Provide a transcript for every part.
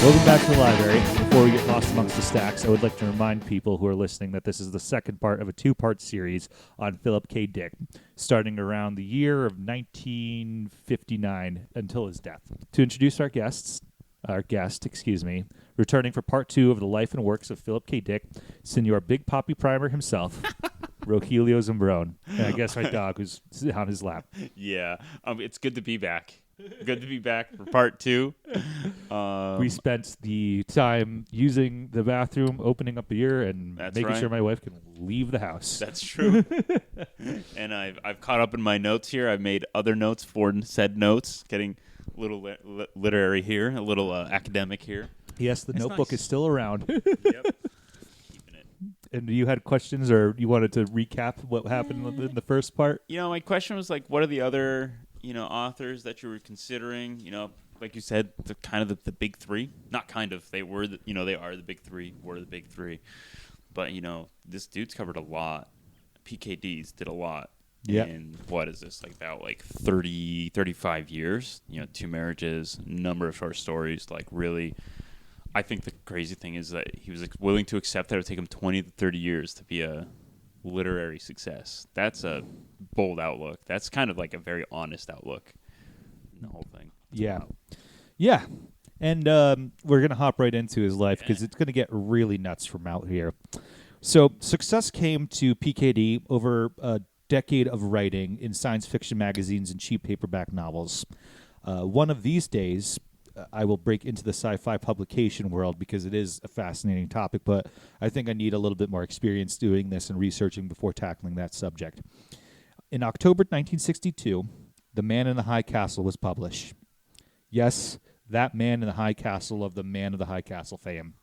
Welcome back to the library. Before we get lost amongst the stacks, I would like to remind people who are listening that this is the second part of a two-part series on Philip K. Dick, starting around the year of 1959 until his death. To introduce our guest, returning for part two of the life and works of Philip K. Dick, Senor Big Poppy Primer himself, Rogelio Zimbron. And I guess my dog who's on his lap. Yeah, it's good to be back. Good to be back for part two. We spent the time using the bathroom, opening up the ear, and making sure my wife can leave the house. That's true. And I've caught up in my notes here. I've made other notes for said notes, getting a little literary here, a little academic here. Yes, the notebook is still around. Yep. Keeping it. And you had questions, or you wanted to recap what happened in the first part? My question was like, what are the other authors that you were considering? Like you said, they're kind of the big three. Not kind of. They were, they are the big three. Were the big three. But this dude's covered a lot. PKDs did a lot. Yeah. And what is this, like about 30, 35 years? 2 marriages, number of short stories. Like really, I think the crazy thing is that he was willing to accept that it would take him 20 to 30 years to be a literary success. That's a bold outlook. That's kind of like a very honest outlook in the whole thing. Yeah. And we're going to hop right into his life because it's going to get really nuts from out here. So success came to PKD over a decade of writing in science fiction magazines and cheap paperback novels. One of these days, I will break into the sci-fi publication world because it is a fascinating topic, but I think I need a little bit more experience doing this and researching before tackling that subject. In October 1962, The Man in the High Castle was published. Yes, that Man in the High Castle of the Man of the High Castle fame.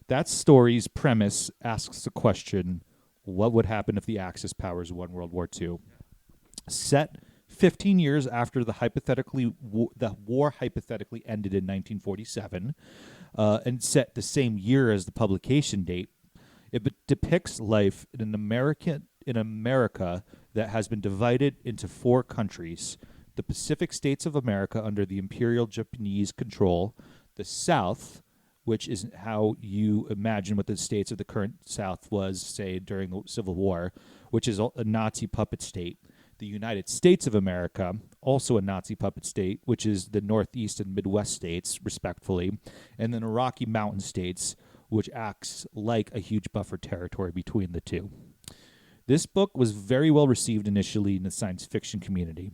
That story's premise asks the question, what would happen if the Axis powers won World War II? Set 15 years after the war hypothetically ended in 1947, and set the same year as the publication date, it depicts life in America that has been divided into 4 countries: the Pacific States of America under the Imperial Japanese control, the South, which is how you imagine what the states of the current South was, say, during the Civil War, which is a Nazi puppet state, the United States of America, also a Nazi puppet state, which is the Northeast and Midwest states, respectively, and then the Rocky Mountain states, which acts like a huge buffer territory between the two. This book was very well received initially in the science fiction community.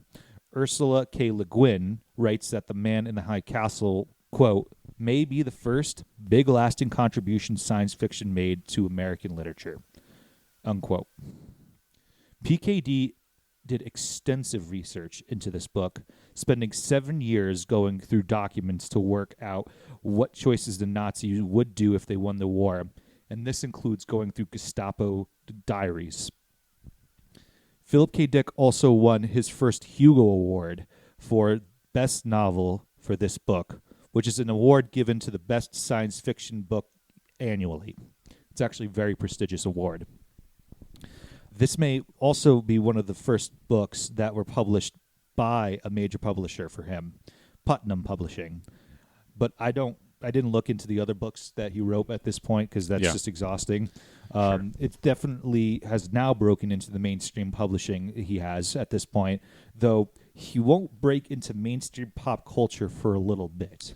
Ursula K. Le Guin writes that The Man in the High Castle, quote, may be the first big lasting contribution science fiction made to American literature, unquote. PKD did extensive research into this book, spending 7 years going through documents to work out what choices the Nazis would do if they won the war, and this includes going through Gestapo diaries. Philip K. Dick also won his first Hugo Award for Best Novel for this book, which is an award given to the best science fiction book annually. It's actually a very prestigious award. This may also be one of the first books that were published by a major publisher for him, Putnam Publishing. But I didn't look into the other books that he wrote at this point because that's just exhausting. Sure. It definitely has now broken into the mainstream publishing he has at this point, though he won't break into mainstream pop culture for a little bit.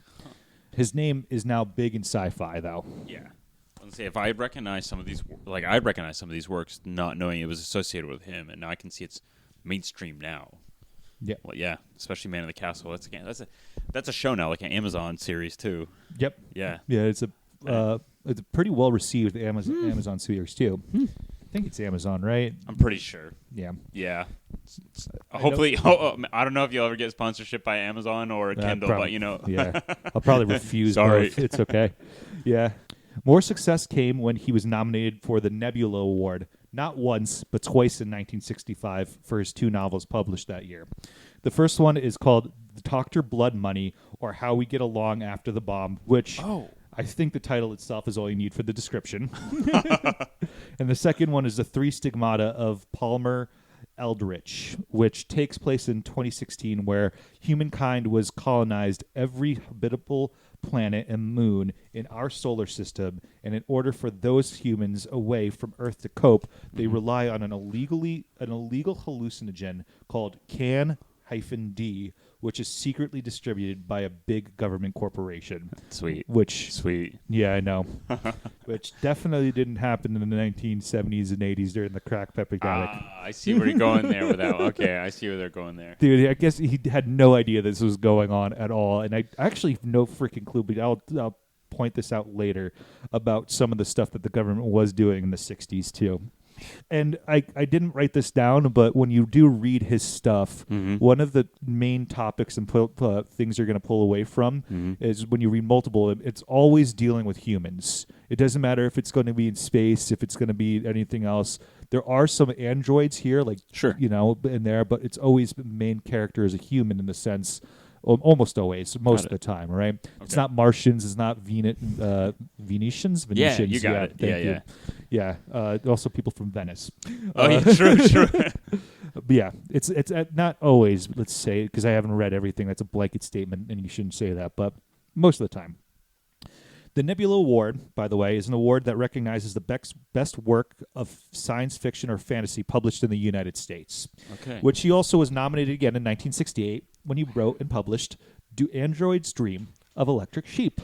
His name is now big in sci-fi, though. Yeah. Let's say if I recognize some of these, I recognize some of these works, not knowing it was associated with him, and now I can see it's mainstream now. Yeah. Well, yeah, especially Man in the Castle. That's a show now, like an Amazon series too. Yep. Yeah. Yeah, it's a pretty well received Amazon series too. I think it's Amazon, right? I'm pretty sure. Yeah. Yeah. Hopefully, I don't know if you'll ever get sponsorship by Amazon or Kindle, but yeah, I'll probably refuse. Sorry. Both. It's okay. Yeah. More success came when he was nominated for the Nebula Award, not once, but twice in 1965 for his 2 novels published that year. The first one is called Dr. Blood Money, or How We Get Along After the Bomb, which I think the title itself is all you need for the description. And the second one is The 3 Stigmata of Palmer Eldritch, which takes place in 2016, where humankind was colonized every habitable planet and moon in our solar system, and in order for those humans away from Earth to cope, they rely on an illegal hallucinogen called CAN-D, which is secretly distributed by a big government corporation. Sweet. Sweet. Yeah, I know. Which definitely didn't happen in the 1970s and 80s during the crack epidemic. I see where you're going there with that. Okay, I see where they're going there. Dude, I guess he had no idea this was going on at all, and I actually have no freaking clue, but I'll point this out later about some of the stuff that the government was doing in the 60s, too. And I didn't write this down, but when you do read his stuff, one of the main topics and things you're going to pull away from is when you read multiple, it's always dealing with humans. It doesn't matter if it's going to be in space, if it's going to be anything else. There are some androids here, in there, but it's always the main character is a human in the sense. Almost always, most of the time, right? Okay. It's not Martians, it's not Venetians. Yeah, you got it. Yeah. Also, people from Venice. True. But yeah, it's not always. Let's say because I haven't read everything. That's a blanket statement, and you shouldn't say that. But most of the time. The Nebula Award, by the way, is an award that recognizes the best work of science fiction or fantasy published in the United States. Okay. Which he also was nominated again in 1968 when he wrote and published Do Androids Dream of Electric Sheep?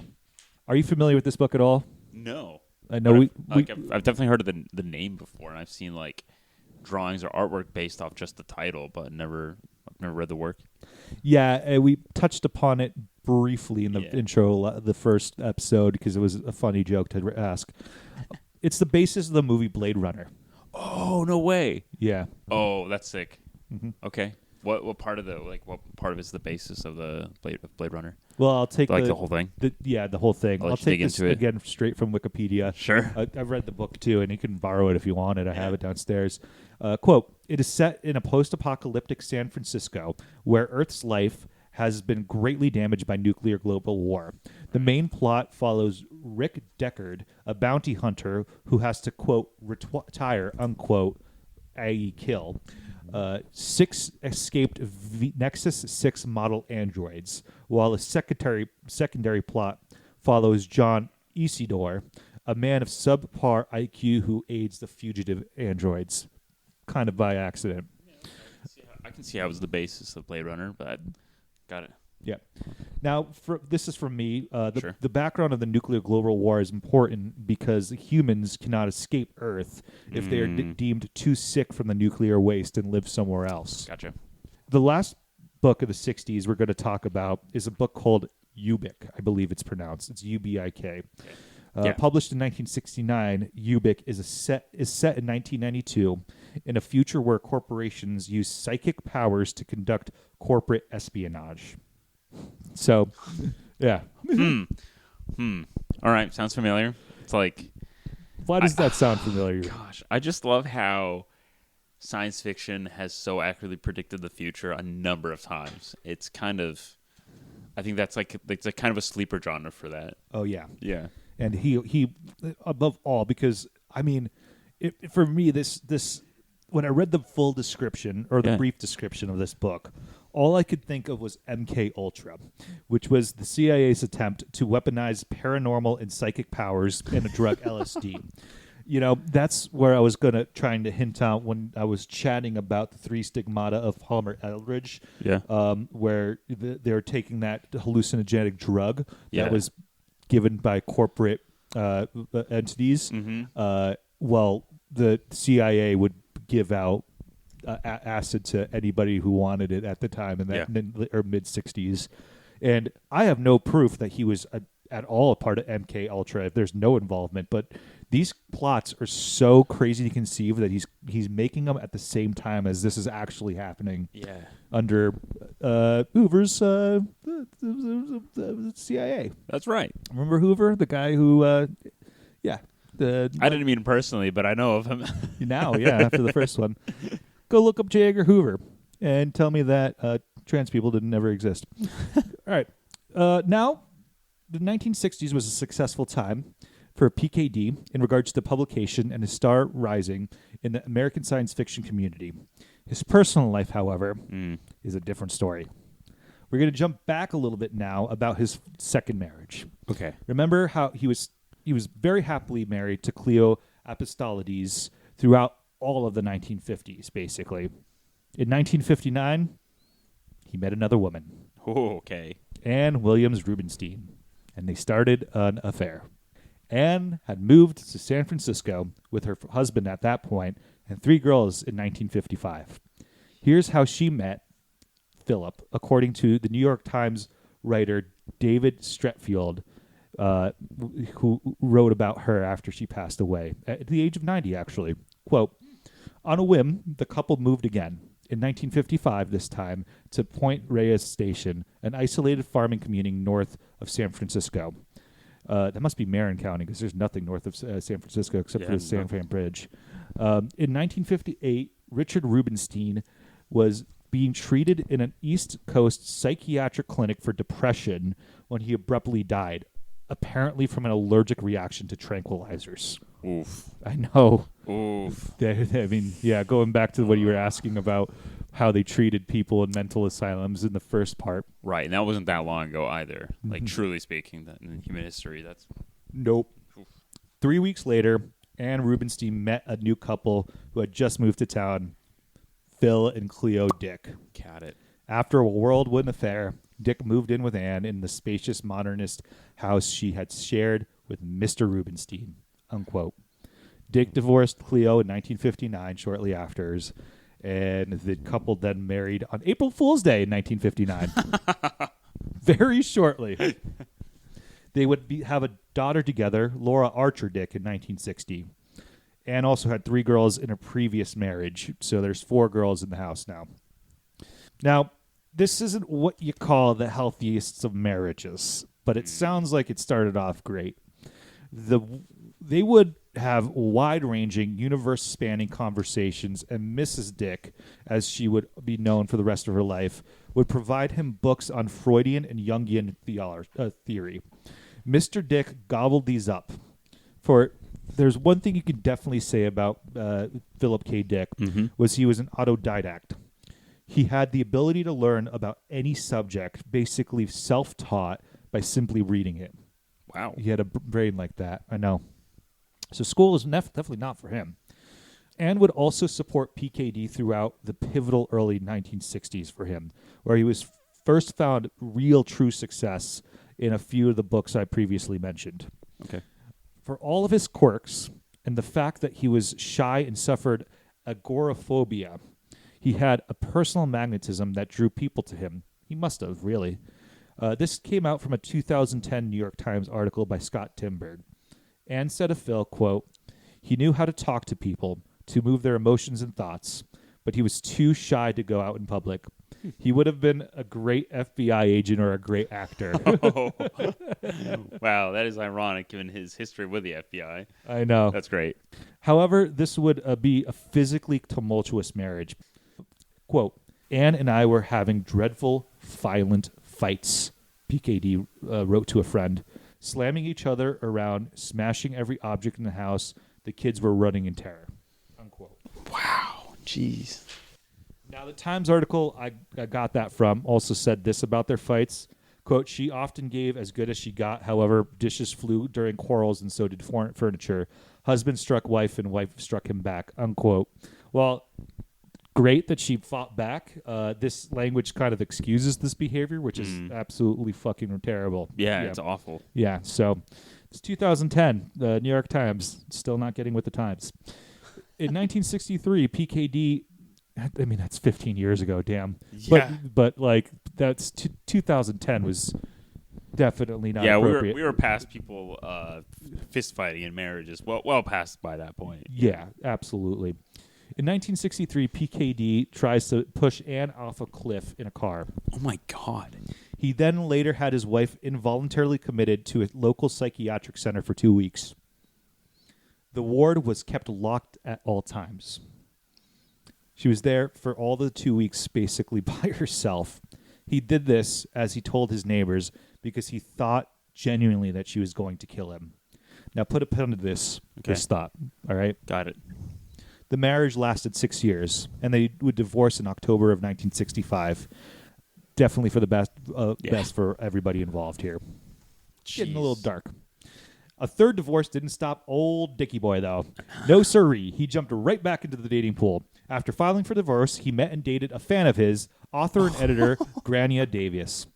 Are you familiar with this book at all? No. I know I've definitely heard of the name before, and I've seen like drawings or artwork based off just the title, but I've never read the work. Yeah, we touched upon it briefly in the intro, the first episode, because it was a funny joke to ask. It's the basis of the movie Blade Runner. Oh, no way. Yeah. Oh, that's sick. Mm-hmm. Okay. What part of it's the basis of the Blade Runner? Well, I'll take the whole thing. The whole thing. I'll take this again straight from Wikipedia. Sure. I've read the book too, and you can borrow it if you want it. I have it downstairs. Quote: It is set in a post-apocalyptic San Francisco where Earth's life has been greatly damaged by nuclear global war. The main plot follows Rick Deckard, a bounty hunter who has to, quote, retire, unquote, i.e. kill, 6 escaped Nexus 6 model androids, while a secondary plot follows John Isidore, a man of subpar IQ who aids the fugitive androids, kind of by accident. I can see how it was the basis of Blade Runner, but got it. Yeah. Now, this is from me. Sure. The background of the nuclear global war is important because humans cannot escape Earth if they are deemed too sick from the nuclear waste and live somewhere else. Gotcha. The last book of the 60s we're going to talk about is a book called Ubik. I believe it's pronounced. It's Ubik. Okay. Published in 1969, Ubik is set in 1992 in a future where corporations use psychic powers to conduct corporate espionage. So, yeah. All right, sounds familiar. It's like... Why does that sound familiar? Gosh, I just love how science fiction has so accurately predicted the future a number of times. It's kind of... I think that's like it's kind of a sleeper genre for that. Oh, yeah. Yeah. And he above all, because, I mean, for me, this when I read the full description or the brief description of this book, all I could think of was MK Ultra, which was the CIA's attempt to weaponize paranormal and psychic powers in a drug LSD. You know, that's where I was trying to hint out when I was chatting about the 3 stigmata of Palmer Eldridge, where they're taking that hallucinogenic drug that was given by corporate entities. Well, the CIA would give out acid to anybody who wanted it at the time in that mid 60s, and I have no proof that he was at all a part of MK Ultra if there's no involvement, but these plots are so crazy to conceive that he's making them at the same time as this is actually happening under Hoover's CIA. That's right. Remember Hoover, the guy who I didn't meet him personally, but I know of him. Now, after the first one. Go look up J. Edgar Hoover and tell me that trans people didn't ever exist. All right. Now, the 1960s was a successful time for PKD in regards to publication and his star rising in the American science fiction community. His personal life, however, is a different story. We're going to jump back a little bit now about his second marriage. Okay. Remember how he was very happily married to Cleo Apostolides throughout all of the 1950s, basically. In 1959, he met another woman. Oh, okay. Anne Williams Rubenstein, and they started an affair. Anne had moved to San Francisco with her husband at that point and 3 girls in 1955. Here's how she met Philip, according to the New York Times writer David Stretfield, who wrote about her after she passed away, at the age of 90, actually. Quote, on a whim, the couple moved again, in 1955 this time, to Point Reyes Station, an isolated farming community north of San Francisco. That must be Marin County because there's nothing north of San Francisco except for the San Fran Bridge. In 1958, Richard Rubenstein was being treated in an East Coast psychiatric clinic for depression when he abruptly died, apparently from an allergic reaction to tranquilizers. Oof. I know. Oof. I mean, yeah, going back to what you were asking about how they treated people in mental asylums in the first part. Right, and that wasn't that long ago either. Like, truly speaking, that in human history, that's... Nope. Oof. 3 weeks later, Anne Rubenstein met a new couple who had just moved to town, Phil and Cleo Dick. Got it. After a whirlwind affair, Dick moved in with Anne in the spacious modernist house she had shared with Mr. Rubenstein, unquote. Dick divorced Cleo in 1959, shortly after, and the couple then married on April Fool's Day in 1959. Very shortly. They would have a daughter together, Laura Archer Dick, in 1960. Anne also had 3 girls in a previous marriage, so there's 4 girls in the house now. Now, this isn't what you call the healthiest of marriages, but it sounds like it started off great. They would have wide-ranging, universe-spanning conversations, and Mrs. Dick, as she would be known for the rest of her life, would provide him books on Freudian and Jungian theory. Mr. Dick gobbled these up. For there's one thing you can definitely say about Philip K. Dick was he was an autodidact. He had the ability to learn about any subject, basically self-taught by simply reading it. Wow. He had a brain like that, I know. So school is definitely not for him. Anne would also support PKD throughout the pivotal early 1960s for him, where he was first found real true success in a few of the books I previously mentioned. Okay. For all of his quirks and the fact that he was shy and suffered agoraphobia, he had a personal magnetism that drew people to him. He must have, really. This came out from a 2010 New York Times article by Scott Timberg. Anne said of Phil, quote, he knew how to talk to people, to move their emotions and thoughts, but he was too shy to go out in public. He would have been a great FBI agent or a great actor. Oh. Wow, that is ironic given his history with the FBI. I know. That's great. However, this would be a physically tumultuous marriage. Quote, Anne and I were having dreadful, violent fights, PKD wrote to a friend, slamming each other around, smashing every object in the house. The kids were running in terror, unquote. Wow, jeez. Now, the Times article I got that from also said this about their fights. Quote, she often gave as good as she got. However, dishes flew during quarrels and so did furniture. Husband struck wife and wife struck him back, unquote. Well, great that she fought back. This language kind of excuses this behavior, which is absolutely fucking terrible. Yeah, it's awful. Yeah, so it's 2010. The New York Times still not getting with the times. In 1963, PKD... I mean, that's 15 years ago, damn. Yeah. But like, that's 2010 was definitely not appropriate. Yeah, we were past people fist fighting in marriages. Well past by that point. Yeah, absolutely. In 1963, PKD tries to push Anne off a cliff in a car. Oh, my God. He then later had his wife involuntarily committed to a local psychiatric center for 2 weeks. The ward was kept locked at all times. She was there for all the 2 weeks basically by herself. He did this, as he told his neighbors, because he thought genuinely that she was going to kill him. Now put a pin to this thought, all right? Got it. The marriage lasted 6 years, and they would divorce in October of 1965. Definitely for the best for everybody involved here. Getting a little dark. A third divorce didn't stop old Dickie Boy, though. No siree. He jumped right back into the dating pool. After filing for divorce, he met and dated a fan of his, author and editor Grania Davies.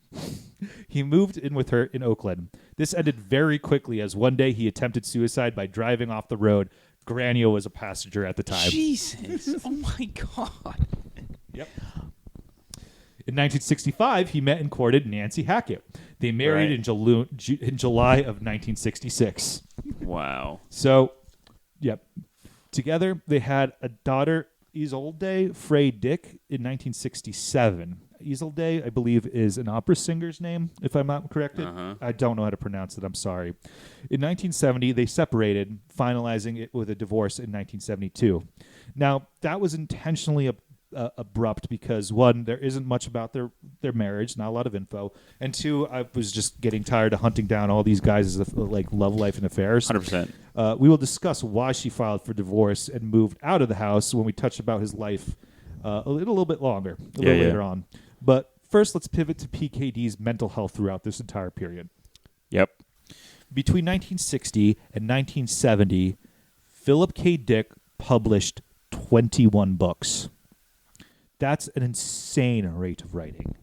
He moved in with her in Oakland. This ended very quickly as one day he attempted suicide by driving off the road. Grania was a passenger at the time. Jesus. Oh, my God. Yep. In 1965, he met and courted Nancy Hackett. They married in July of 1966. Wow. So, yep. Together, they had a daughter, Isolde Frey Dick, in 1967. Isolde, I believe, is an opera singer's name, if I'm not corrected. I don't know how to pronounce it. I'm sorry. In 1970, they separated, finalizing it with a divorce in 1972. Now, that was intentionally abrupt because, one, there isn't much about their marriage, not a lot of info, and two, I was just getting tired of hunting down all these guys' love life and affairs. 100%. We will discuss why she filed for divorce and moved out of the house when we touch about his life a little bit longer, later on. But first, let's pivot to PKD's mental health throughout this entire period. Yep. Between 1960 and 1970, Philip K. Dick published 21 books. That's an insane rate of writing.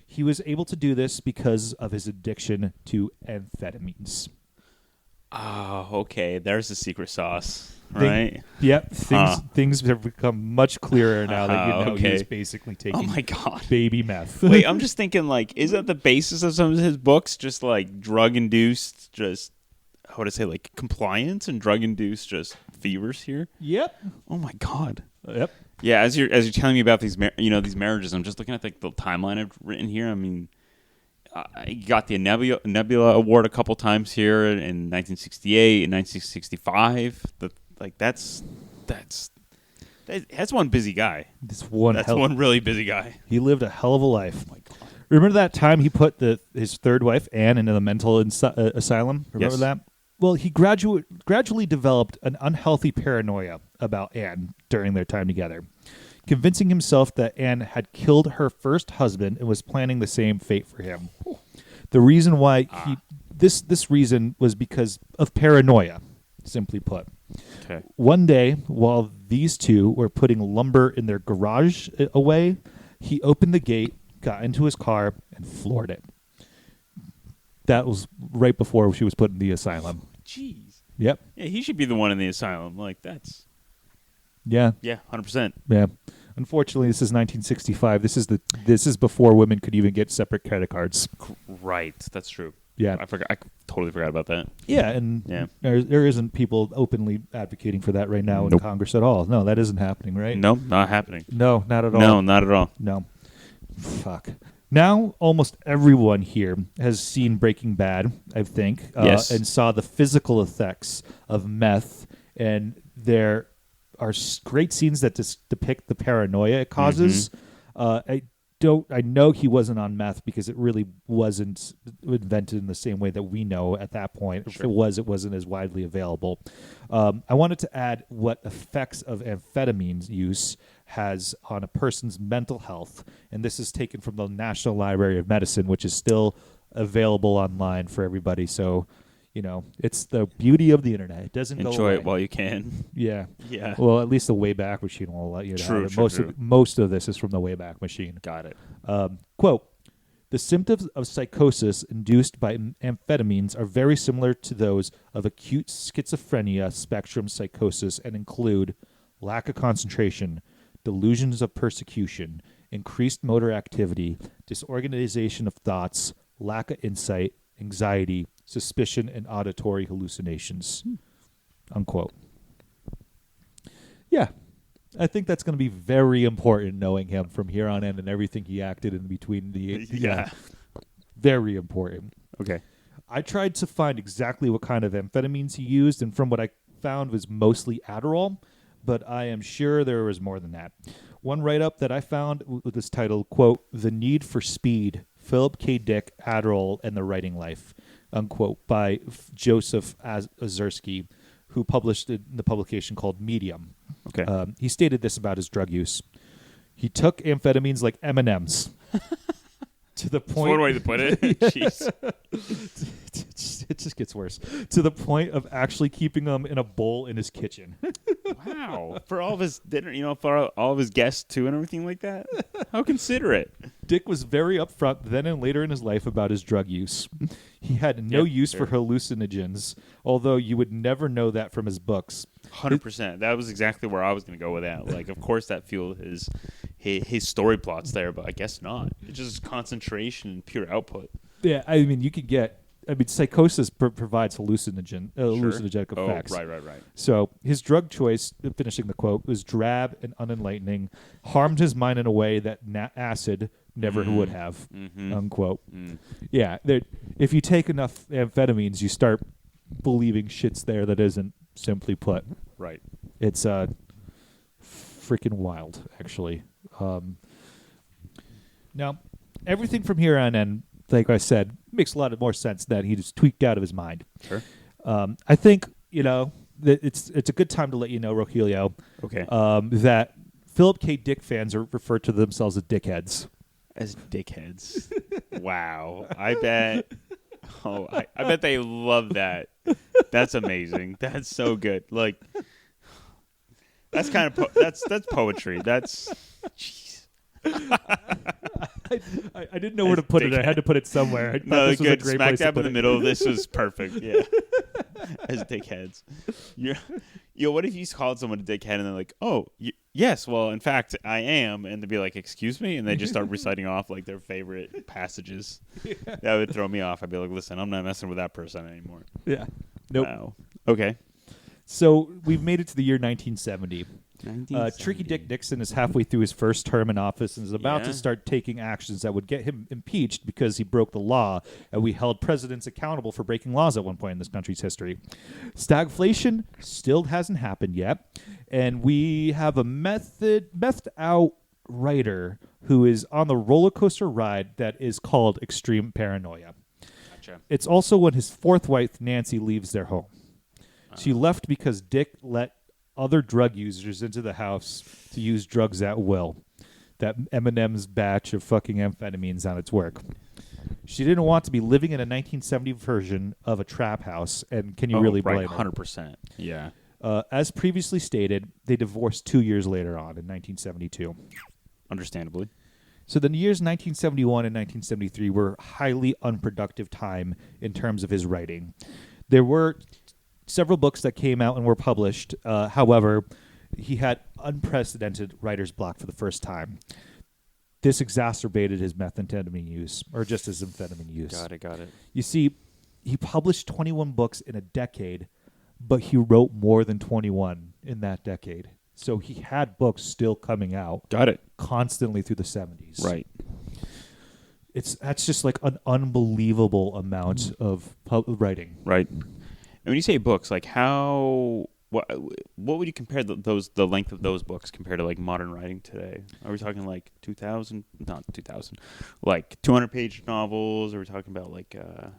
He was able to do this because of his addiction to amphetamines. Oh, okay. There's the secret sauce, right? Things have become much clearer now that he was basically taking baby meth. Wait, I'm just thinking, is that the basis of some of his books? Just drug-induced, how would I say, compliance and drug-induced just fevers here? Yep. Oh my God. Yep. Yeah, as you're telling me about these these marriages, I'm just looking at the timeline I've written here. I mean, he got the Nebula Award a couple times here in 1968 and 1965. That's one busy guy. That's one really busy guy. He lived a hell of a life. Oh my God. Remember that time he put his third wife Anne into the mental asylum? Remember that? Well, he gradually developed an unhealthy paranoia about Anne during their time together, convincing himself that Anne had killed her first husband and was planning the same fate for him. The reason why this reason was because of paranoia, simply put. Okay. One day, while these two were putting lumber in their garage away, he opened the gate, got into his car, and floored it. That was right before she was put in the asylum. Jeez. Yep. Yeah, he should be the one in the asylum. That's. Yeah. Yeah, 100%. Yeah. Unfortunately, this is 1965. This is before women could even get separate credit cards. Right. That's true. Yeah. I totally forgot about that. Yeah, and there isn't people openly advocating for that right now in Congress at all. No, that isn't happening, right? No, not happening. No, not at all. No, not at all. No. Fuck. Now, almost everyone here has seen Breaking Bad, I think, yes. and saw the physical effects of meth, and there are great scenes that depict the paranoia it causes. I know he wasn't on meth because it really wasn't invented in the same way that we know at that point. Sure. If it wasn't as widely available. I wanted to add what effects of amphetamines use has on a person's mental health, and this is taken from the National Library of Medicine, which is still available online for everybody. So, it's the beauty of the internet. It doesn't enjoy go away. It while you can. Yeah. Yeah. Well, at least the Wayback Machine will let you know. True. Most of this is from the Wayback Machine. Got it. Quote, the symptoms of psychosis induced by amphetamines are very similar to those of acute schizophrenia spectrum psychosis and include lack of concentration, delusions of persecution, increased motor activity, disorganization of thoughts, lack of insight, anxiety, suspicion, and auditory hallucinations. Unquote. Yeah. I think that's going to be very important knowing him from here on in and everything he acted in between Yeah. Very important. Okay. I tried to find exactly what kind of amphetamines he used, and from what I found was mostly Adderall, but I am sure there was more than that. One write-up that I found with this title, quote, The Need for Speed, Philip K. Dick, Adderall, and the Writing Life, unquote, by Joseph Ozerski, who published it in the publication called Medium. Okay. He stated this about his drug use. He took amphetamines like M&Ms to the That's point. one way to put it. Jeez. It just gets worse. To the point of actually keeping them in a bowl in his kitchen. Wow. For all of his dinner, for all of his guests too and everything like that. How considerate. Dick was very upfront then and later in his life about his drug use. He had no use for hallucinogens, although you would never know that from his books. 100%. That was exactly where I was going to go with that. Like, of course, that fueled his story plots there, but I guess not. It's just concentration and pure output. Yeah, I mean, you could get. I mean, psychosis provides hallucinogenic effects. Oh, right. So his drug choice, finishing the quote, was drab and unenlightening, harmed his mind in a way that acid never would have, unquote. Yeah, if you take enough amphetamines, you start believing shit's there that isn't, simply put. Right. It's freaking wild, actually. Now, everything from here on in, like I said, makes a lot more sense that he just tweaked out of his mind. Sure. I think, that it's a good time to let you know, Rogelio, Okay. that Philip K. Dick fans are referred to themselves as dickheads. As dickheads. Wow. I bet. Oh, I bet they love that. That's amazing. That's so good. Like, that's kind of that's poetry. That's jeez. I didn't know where to put it. I had to put it somewhere. I thought No, this was good. a great Smack place to dab put in the it. middle of this was perfect. Yeah. As dickheads. What if you called someone a dickhead and they're like, oh, yes, well, in fact, I am. And they'd be like, excuse me? And they just start reciting off like their favorite passages. Yeah. That would throw me off. I'd be like, listen, I'm not messing with that person anymore. Yeah. Nope. Wow. Okay. So we've made it to the year 1970. Tricky Dick Nixon is halfway through his first term in office and is about to start taking actions that would get him impeached because he broke the law, and we held presidents accountable for breaking laws at one point in this country's history. Stagflation still hasn't happened yet, and we have a methed out writer who is on the roller coaster ride that is called extreme paranoia. Gotcha. It's also when his fourth wife, Nancy, leaves their home. She left because Dick let other drug users into the house to use drugs at will. That M&M's batch of fucking amphetamines on its work. She didn't want to be living in a 1970 version of a trap house, and can you really blame her? 100%. Yeah. As previously stated, they divorced 2 years later on in 1972. Understandably. So the years 1971 and 1973 were highly unproductive time in terms of his writing. There were several books that came out and were published. However, he had unprecedented writer's block for the first time. This exacerbated his methamphetamine use, or just his amphetamine use. Got it. You see, he published 21 books in a decade, but he wrote more than 21 in that decade. So he had books still coming out. Got it. Constantly through the 70s. Right. That's just like an unbelievable amount of writing. Right. And when you say books, like what would you compare the length of those books compared to like modern writing today? Are we talking like 2,000? Not 2,000. Like 200-page novels? Are we talking about like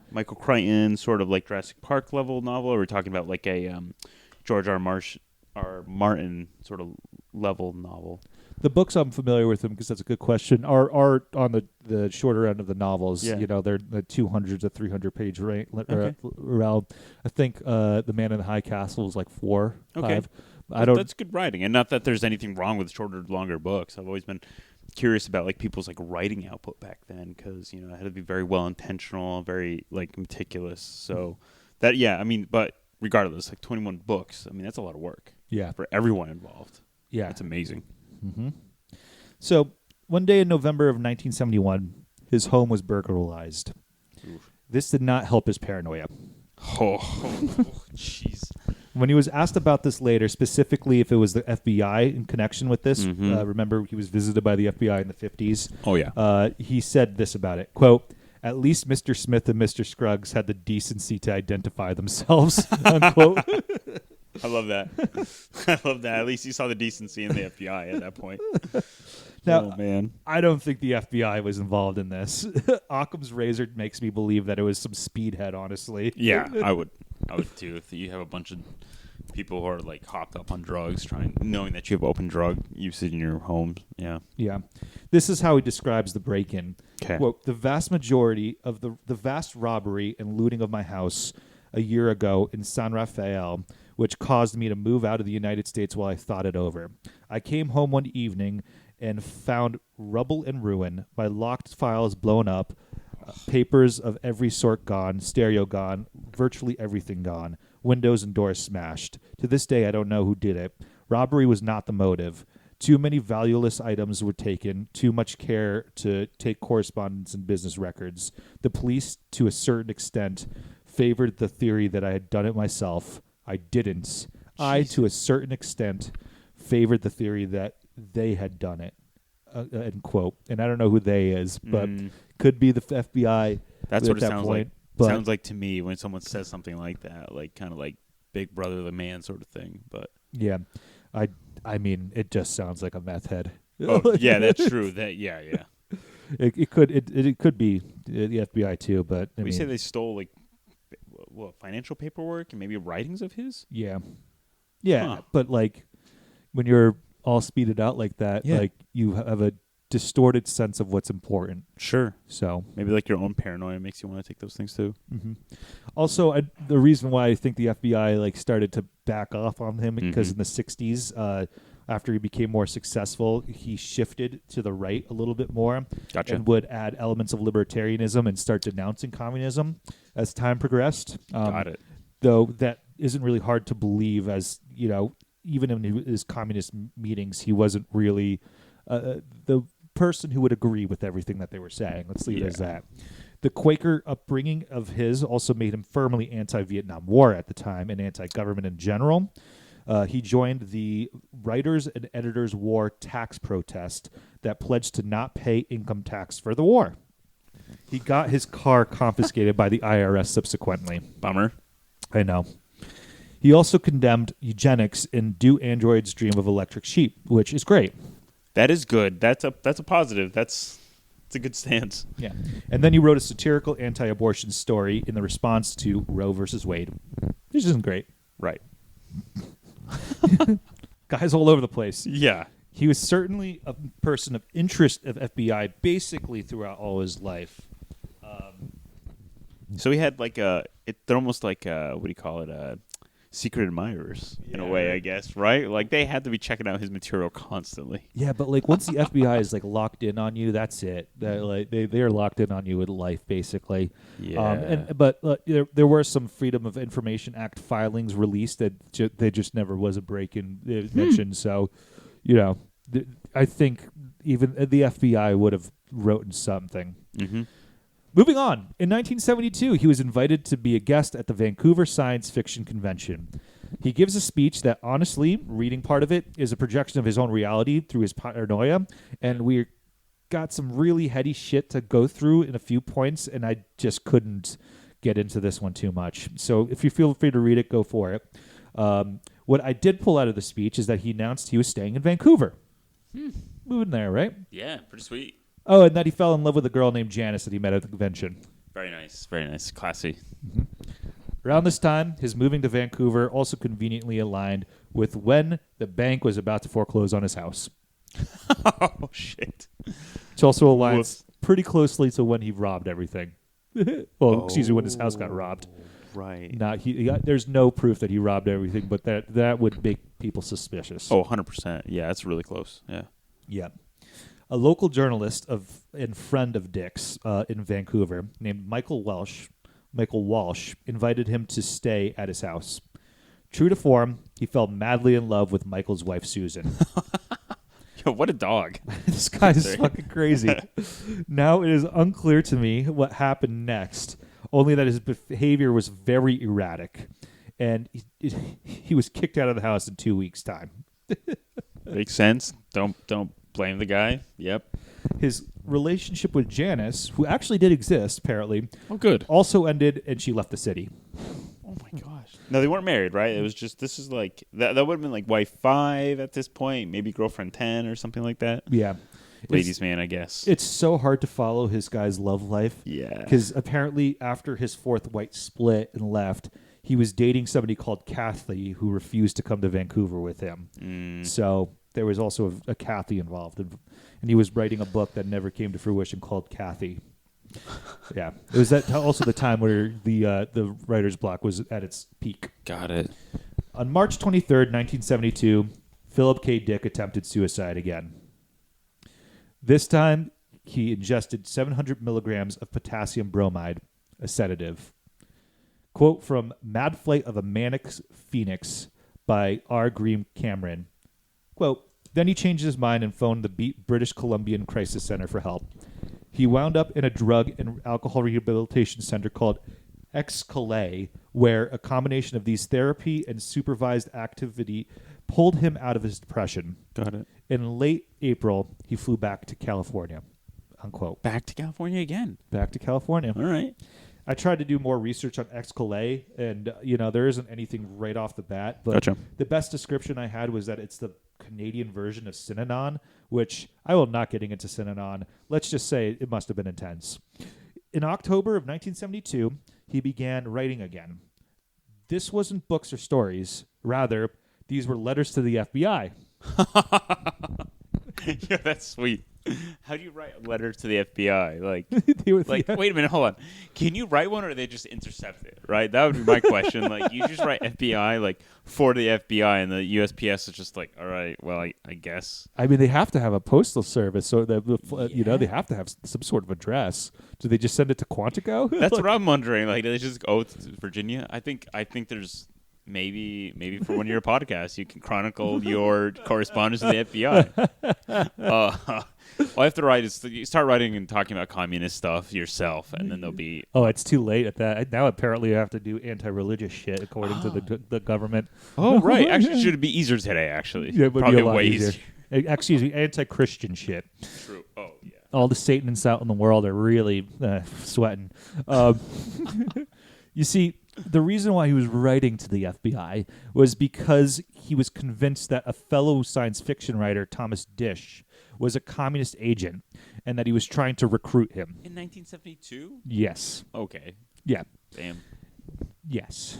Michael Crichton sort of like Jurassic Park level novel? Or are we talking about like a George R. Martin sort of level novel? The books I'm familiar with them because that's a good question are on the shorter end of the novels. Yeah. They're the 200 to 300 page rate Okay. around. I think The Man in the High Castle is like 4, Okay. 5. That's good writing, and not that there's anything wrong with shorter, longer books. I've always been curious about like people's like writing output back then because it had to be very well intentional, very like meticulous. So that but regardless, like 21 books. I mean, that's a lot of work. Yeah. For everyone involved. Yeah. That's amazing. Mm-hmm. So one day in November of 1971, his home was burglarized. Oof. This did not help his paranoia. Oh, jeez. When he was asked about this later, specifically if it was the FBI in connection with this, remember he was visited by the FBI in the 50s. Oh, yeah. He said this about it, quote, "At least Mr. Smith and Mr. Scruggs had the decency to identify themselves," unquote. I love that. I love that. At least you saw the decency in the FBI at that point. Now, oh, man. I don't think the FBI was involved in this. Occam's razor makes me believe that it was some speedhead, honestly. Yeah, I would too. If you have a bunch of people who are like hopped up on drugs, knowing that you have open drug usage in your home. Yeah. Yeah. This is how he describes the break-in. Okay. Quote, the vast majority of the vast robbery and looting of my house a year ago in San Rafael, which caused me to move out of the United States while I thought it over. I came home one evening and found rubble and ruin, my locked files blown up, papers of every sort gone, stereo gone, virtually everything gone, windows and doors smashed. To this day, I don't know who did it. Robbery was not the motive. Too many valueless items were taken, too much care to take correspondence and business records. The police, to a certain extent, favored the theory that I had done it myself. I didn't. I, to a certain extent, favored the theory that they had done it. End quote. And I don't know who they is, but could be the FBI. That's what it sounds like. But Sounds like to me when someone says something like that, like kind of like Big Brother the Man sort of thing. But yeah, I mean, it just sounds like a meth head. oh yeah, that's true. Yeah. It could be the FBI too, but We say they stole like financial paperwork and maybe writings of his. Yeah, Huh. but like when you're all speeded out like that, Yeah. like you have a distorted sense of what's important. Sure. So Maybe like your own paranoia makes you want to take those things too. also, the reason why I think the FBI like started to back off on him because in the 60s, after he became more successful, he shifted to the right a little bit more Gotcha. and would add elements of libertarianism and start denouncing communism as time progressed. Got it. Though that isn't really hard to believe, as you know, even in his communist meetings, he wasn't really the person who would agree with everything that they were saying. Let's leave it as that. The Quaker upbringing of his also made him firmly anti-Vietnam War at the time and anti-government in general. He joined the Writers and Editors War tax protest that pledged to not pay income tax for the war. He got his car confiscated by the IRS subsequently. Bummer. I know. He also condemned eugenics in Do Androids Dream of Electric Sheep, which is great. That is good. That's a positive. It's a good stance. Yeah. And then he wrote a satirical anti-abortion story in the response to Roe versus Wade. This isn't great. Right. Guys all over the place. Yeah. He was certainly a person of interest of FBI basically throughout all his life. So he had like they're almost like what do you call it? Secret admirers in a way, I guess, right? Like they had to be checking out his material constantly. Yeah, but like once the FBI is like locked in on you, that's it. They're locked in on you with life, basically. Yeah. But there were some Freedom of Information Act filings released that they just never was a break-in mentioned. So, you know, I think even the FBI would have written something. Mm-hmm. Moving on, in 1972, he was invited to be a guest at the Vancouver Science Fiction Convention. He gives a speech that, honestly, reading part of it is a projection of his own reality through his paranoia, and we got some really heady shit to go through in a few points, and I just couldn't get into this one too much. So if you feel free to read it, go for it. What I did pull out of the speech is that he announced he was staying in Vancouver. Moving there, right? Yeah, pretty sweet. Oh, and that he fell in love with a girl named Janice that he met at the convention. Very nice. Very nice. Classy. Around this time, his moving to Vancouver also conveniently aligned with when the bank was about to foreclose on his house. Oh, shit. Which also aligns pretty closely to when he robbed everything. Excuse me, when his house got robbed. Right. There's no proof that he robbed everything, but that would make people suspicious. Oh, 100%. Yeah, that's really close. Yeah. Yeah. A local journalist and friend of Dick's in Vancouver named Michael Walsh, invited him to stay at his house. True to form, he fell madly in love with Michael's wife, Susan. Yo, what a dog. This guy is fucking crazy. Now it is unclear to me what happened next, only that his behavior was very erratic, and he was kicked out of the house in 2 weeks' time. Makes sense. Don't blame the guy. Yep. His relationship with Janice, who actually did exist, apparently, Oh, good. also ended, and she left the city. Oh, my gosh. No, they weren't married, right? It was just, this is like, that would have been like wife 5 at this point, maybe girlfriend 10 or something like that. Yeah. Ladies' man, I guess. It's so hard to follow his guy's love life. Yeah. Because apparently after his fourth wife split and left, he was dating somebody called Kathy who refused to come to Vancouver with him. So there was also a Kathy involved, and he was writing a book that never came to fruition called Kathy. Yeah, it was also the time where the writer's block was at its peak. Got it. On March 23rd, 1972, Philip K. Dick attempted suicide again. This time, he ingested 700 milligrams of potassium bromide, a sedative. Quote from Mad Flight of a Manic Phoenix by R. Green Cameron. Quote, then he changed his mind and phoned the British Columbian Crisis Center for help. He wound up in a drug and alcohol rehabilitation center called Excalais, where a combination of these therapy and supervised activity pulled him out of his depression. Got it. In late April, he flew back to California, unquote. Back to California again. Back to California. All right. I tried to do more research on Excalais, and there isn't anything right off the bat. But Gotcha. The best description I had was that it's the Canadian version of Synanon, which I will not getting into Synanon. Let's just say it must have been intense. In October of 1972, he began writing again. This wasn't books or stories. Rather, these were letters to the FBI. Yeah, that's sweet. How do you write a letter to the FBI? Wait a minute, hold on. Can you write one, or they just intercept it? Right, that would be my question. Like, you just write FBI, for the FBI, and the USPS is just like, all right, well, I guess. I mean, they have to have a postal service, so that they have to have some sort of address. Do they just send it to Quantico? That's what I'm wondering. Like, do they just go to Virginia? I think there's. Maybe for one of your podcasts, you can chronicle your correspondence to the FBI. All I have to write is you start writing and talking about communist stuff yourself, and then there'll be. Oh, it's too late at that. Now apparently you have to do anti-religious shit according to the government. Oh, right. Actually, it should be easier today. Actually, yeah, it would probably be a lot way easier. Excuse me, anti-Christian shit. True. Oh, yeah. All the Satanists out in the world are really sweating. You see, the reason why he was writing to the FBI was because he was convinced that a fellow science fiction writer, Thomas Disch, was a communist agent and that he was trying to recruit him. In 1972? Yes. Okay. Yeah. Damn. Yes.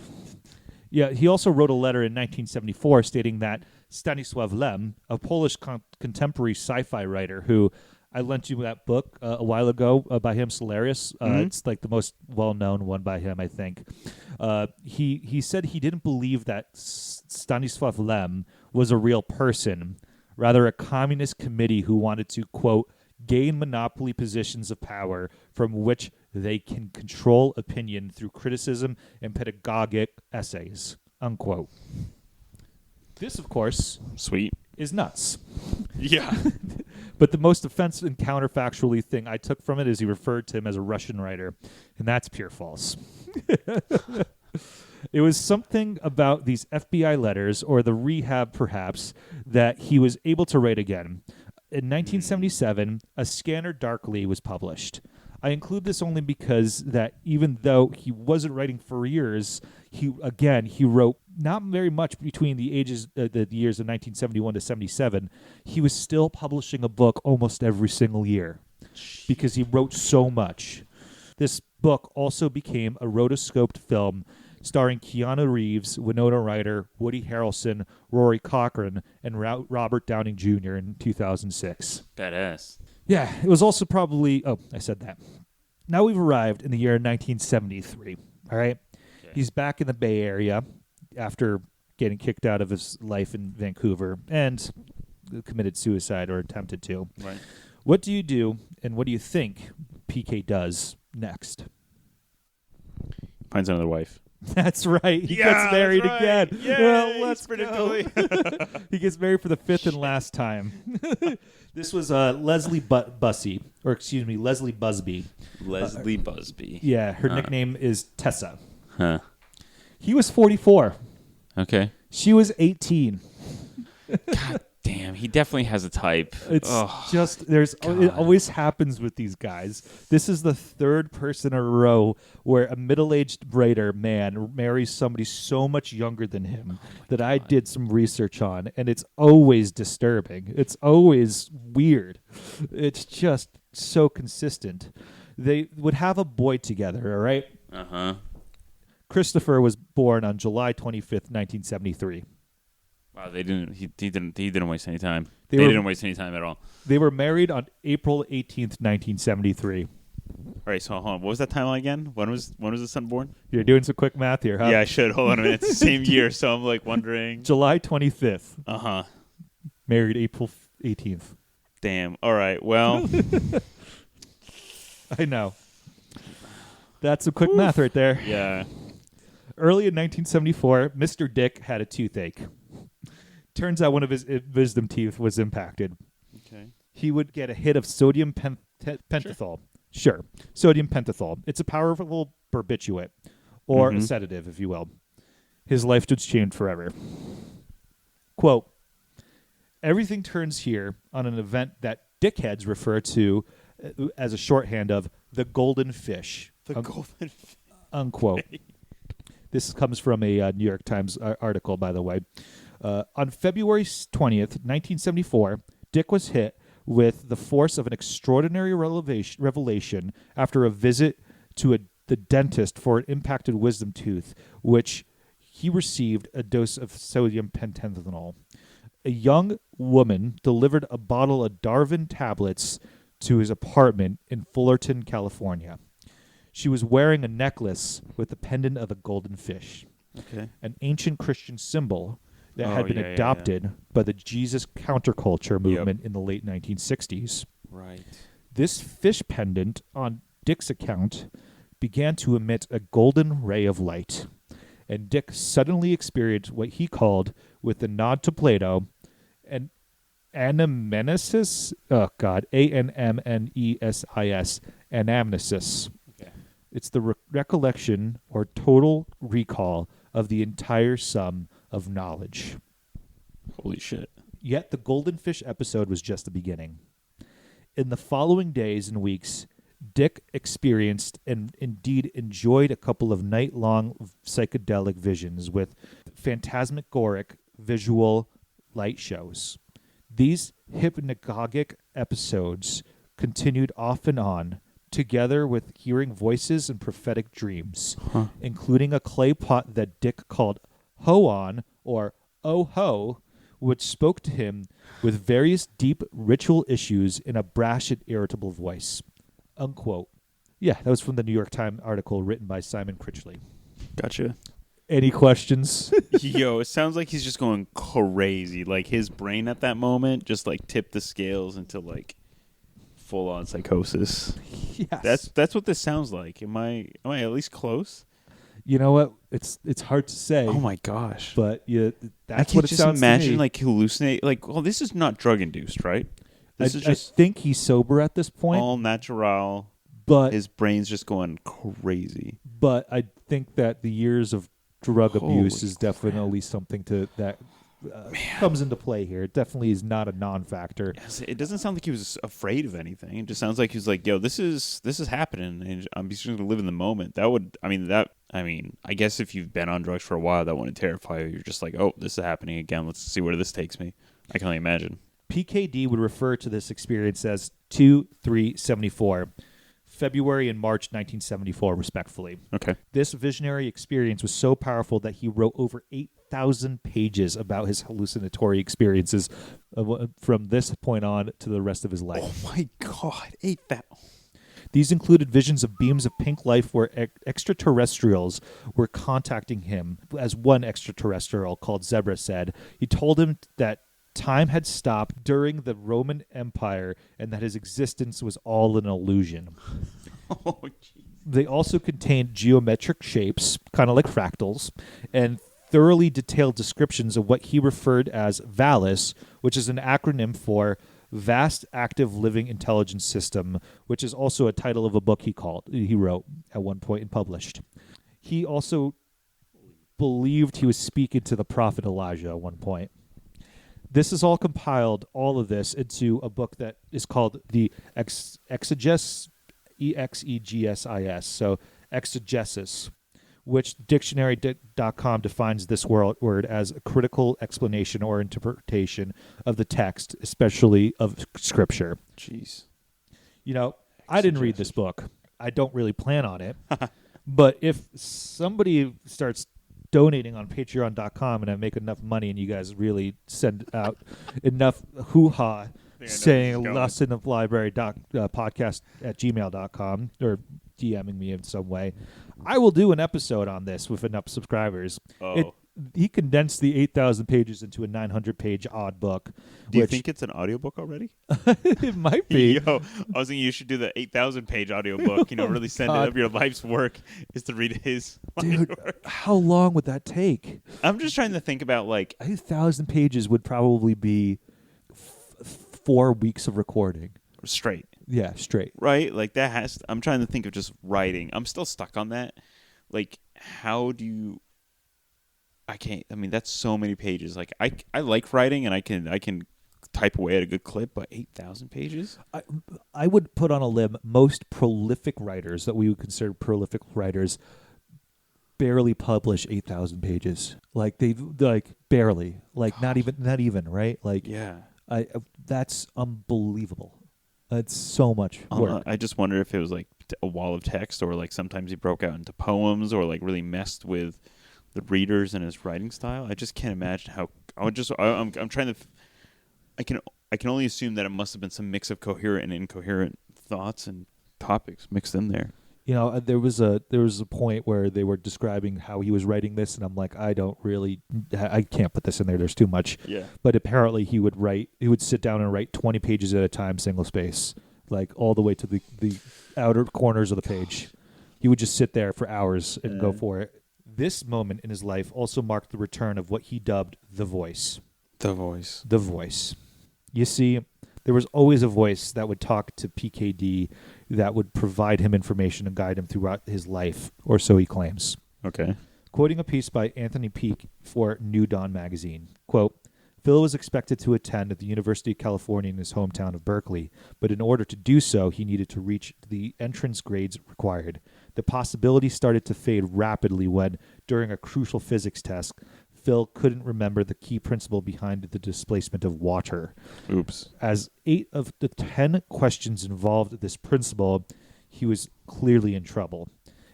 Yeah, he also wrote a letter in 1974 stating that Stanisław Lem, a Polish contemporary sci-fi writer who I lent you that book a while ago by him, Solaris. It's like the most well-known one by him, I think. He said he didn't believe that Stanisław Lem was a real person, rather a communist committee who wanted to, quote, gain monopoly positions of power from which they can control opinion through criticism and pedagogic essays, unquote. This, of course, Sweet. is nuts. Yeah. But the most offensive and counterfactually thing I took from it is he referred to him as a Russian writer, and that's pure false. It was something about these FBI letters, or the rehab perhaps, that he was able to write again. In 1977, A Scanner Darkly was published. I include this only because that even though he wasn't writing for years, he wrote not very much between the years of 1971 to 77. He was still publishing a book almost every single year because he wrote so much. This book also became a rotoscoped film starring Keanu Reeves, Winona Ryder, Woody Harrelson, Rory Cochrane, and Robert Downing Jr. in 2006. Badass. Yeah, it was also probably... Oh, I said that. Now we've arrived in the year 1973, all right? Okay. He's back in the Bay Area after getting kicked out of his life in Vancouver and committed suicide or attempted to. Right. What do you do, and what do you think PK does next? Finds another wife. That's right. He gets married again. Yay, well, let's go. He gets married for the fifth and last time. This was Leslie Busby. Leslie Busby. Yeah, her nickname is Tessa. Huh. He was 44. Okay. She was 18. God damn, he definitely has a type. It always happens with these guys. This is the third person in a row where a middle-aged writer man marries somebody so much younger than him that I did some research on, and it's always disturbing. It's always weird. It's just so consistent. They would have a boy together, all right? Uh-huh. Christopher was born on July 25th, 1973. Wow, they didn't. He didn't waste any time. They didn't waste any time at all. They were married on April 18th, 1973. All right, so hold on. What was that timeline again? When was the son born? You're doing some quick math here, huh? Yeah, I should. Hold on a minute. It's the same year, so I'm like wondering. July 25th. Uh-huh. Married April 18th. Damn. All right. Well, I know. That's some quick math right there. yeah. Early in 1974, Mr. Dick had a toothache. Turns out one of his wisdom teeth was impacted. Okay. He would get a hit of sodium pentothal. Sure. Sodium pentothal. It's a powerful barbiturate, or a sedative, if you will. His life was changed forever. Quote, everything turns here on an event that dickheads refer to as a shorthand of the golden fish. Golden fish. Unquote. This comes from a New York Times article, by the way. On February 20th, 1974, Dick was hit with the force of an extraordinary revelation after a visit to the dentist for an impacted wisdom tooth, which he received a dose of sodium pentothal. A young woman delivered a bottle of Darvin tablets to his apartment in Fullerton, California. She was wearing a necklace with the pendant of a golden fish, an ancient Christian symbol that had been adopted by the Jesus counterculture movement in the late 1960s. Right. This fish pendant on Dick's account began to emit a golden ray of light, and Dick suddenly experienced what he called, with a nod to Plato, an anamnesis. Oh, God. Anmnesis. Anamnesis. Okay. It's the recollection or total recall of the entire sum of knowledge. Holy shit. Yet the golden fish episode was just the beginning. In the following days and weeks, Dick experienced and indeed enjoyed a couple of night-long psychedelic visions with phantasmagoric visual light shows. These hypnagogic episodes continued off and on, together with hearing voices and prophetic dreams, including a clay pot that Dick called Ho-On, or Oh-Ho, which spoke to him with various deep ritual issues in a brash and irritable voice. Unquote. Yeah, that was from the New York Times article written by Simon Critchley. Gotcha. Any questions? Yo, it sounds like he's just going crazy. Like his brain at that moment just like tipped the scales into like full on psychosis. Yes. That's what this sounds like. Am I at least close? You know what? It's hard to say. Oh my gosh. But yeah, that's I what it just sounds imagine to me. like hallucinate. Like, well, this is not drug induced, right? This is I just think he's sober at this point. all natural. But his brain's just going crazy. But I think that the years of drug abuse Holy is definitely something that comes into play here. It definitely is not a non-factor. Yes, it doesn't sound like he was afraid of anything. It just sounds like he was like, "Yo, this is happening, and I'm just going to live in the moment." I guess if you've been on drugs for a while, that wouldn't terrify you. You're just like, "Oh, this is happening again. Let's see where this takes me." I can only imagine. PKD would refer to this experience as 2-3-74. February and March 1974, respectively. Okay. This visionary experience was so powerful that he wrote over 8,000 pages about his hallucinatory experiences from this point on to the rest of his life. Oh my God, 8,000. These included visions of beams of pink life where extraterrestrials were contacting him. As one extraterrestrial called Zebra said, he told him that time had stopped during the Roman Empire and that his existence was all an illusion. Oh, geez. They also contained geometric shapes, kind of like fractals, and thoroughly detailed descriptions of what he referred as VALIS, which is an acronym for Vast Active Living Intelligence System, which is also a title of a book he wrote at one point and published. He also believed he was speaking to the prophet Elijah at one point. This is all compiled, all of this, into a book that is called the Exegesis, E-X-E-G-S-I-S, so Exegesis, which dictionary.com defines this word as a critical explanation or interpretation of the text, especially of Scripture. Jeez. You know, I didn't read this book. I don't really plan on it. But if somebody starts donating on patreon.com and I make enough money and you guys really send out enough hoo-ha saying lostinthelibrarypodcast at gmail.com or DMing me in some way, I will do an episode on this with enough subscribers. Oh. He condensed the 8,000 pages into a 900-page odd book. Do you think it's an audiobook already? It might be. Yo, I was thinking you should do the 8,000-page audiobook. Really send it up. Your life's work is to read his Dude, work. how long would that take? I'm just trying to think about, like... 1,000 pages would probably be 4 weeks of recording. Straight. Yeah, straight. Right? Like, that has... I'm trying to think of just writing. I'm still stuck on that. Like, how do you... I can't... I mean, that's so many pages. Like, I like writing, and I can type away at a good clip, but 8,000 pages? I would put on a limb most prolific writers that we would consider prolific writers barely publish 8,000 pages. Like barely. Like not even, right? Like yeah. That's unbelievable. It's so much work. I just wonder if it was like a wall of text, or like sometimes he broke out into poems, or like really messed with the readers and his writing style. I just can't imagine how. I'm trying to. I can only assume that it must have been some mix of coherent and incoherent thoughts and topics mixed in there. There was a point where they were describing how he was writing this, and I'm like, I can't put this in there. There's too much. Yeah. But apparently he would sit down and write 20 pages at a time, single space, like all the way to the outer corners of the page. He would just sit there for hours and go for it. This moment in his life also marked the return of what he dubbed the voice. The voice. The voice. You see, there was always a voice that would talk to PKD that would provide him information and guide him throughout his life, or so he claims. Okay. Quoting a piece by Anthony Peake for New Dawn magazine, quote, Phil was expected to attend at the University of California in his hometown of Berkeley, but in order to do so, he needed to reach the entrance grades required. The possibility started to fade rapidly when, during a crucial physics test, Phil couldn't remember the key principle behind the displacement of water. Oops. As 8 of the 10 questions involved this principle, he was clearly in trouble.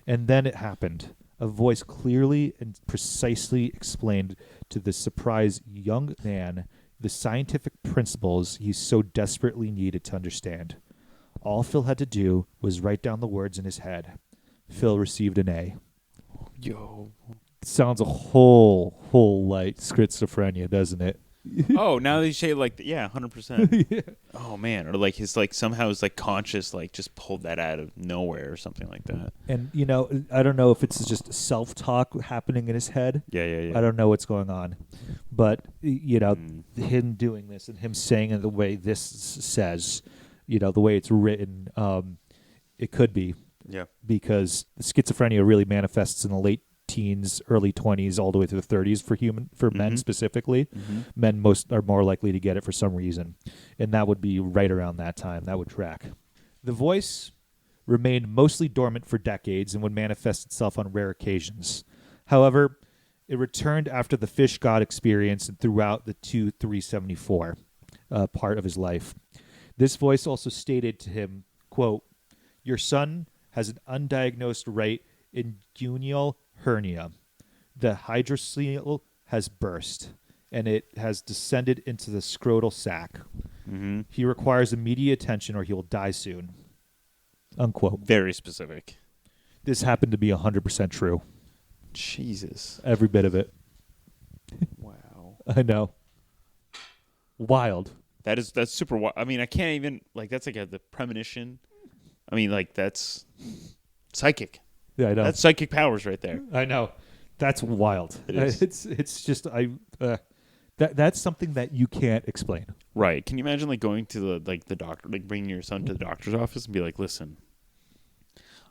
And then it happened. A voice clearly and precisely explained to the surprised young man the scientific principles he so desperately needed to understand. All Phil had to do was write down the words in his head. Phil received an A. Yo. Sounds a whole like schizophrenia, doesn't it? Oh, now they say like, yeah, 100%. Yeah. Oh man, or like his like somehow his like conscious like just pulled that out of nowhere or something like that. And I don't know if it's just self-talk happening in his head. Yeah. I don't know what's going on, but him doing this and him saying it the way this says, the way it's written, it could be. Yeah. Because schizophrenia really manifests in the late teens, early 20s, all the way through the 30s for men specifically. Mm-hmm. Men are more likely to get it for some reason, and that would be right around that time. That would track. The voice remained mostly dormant for decades and would manifest itself on rare occasions. However, it returned after the fish god experience and throughout the 374 part of his life. This voice also stated to him, quote, "Your son has an undiagnosed right inguinal hernia. The hydrocele has burst, and it has descended into the scrotal sac. Mm-hmm. He requires immediate attention or he will die soon." Unquote. Very specific. This happened to be 100% true. Jesus. Every bit of it. Wow. I know. Wild. That's super wild. I mean, I can't even, like, that's like the premonition. I mean, like, that's psychic. Yeah, I know. That's psychic powers right there. I know. That's wild. It is. It's just that's something that you can't explain. Right. Can you imagine like going to the doctor, like bringing your son to the doctor's office and be like, "Listen,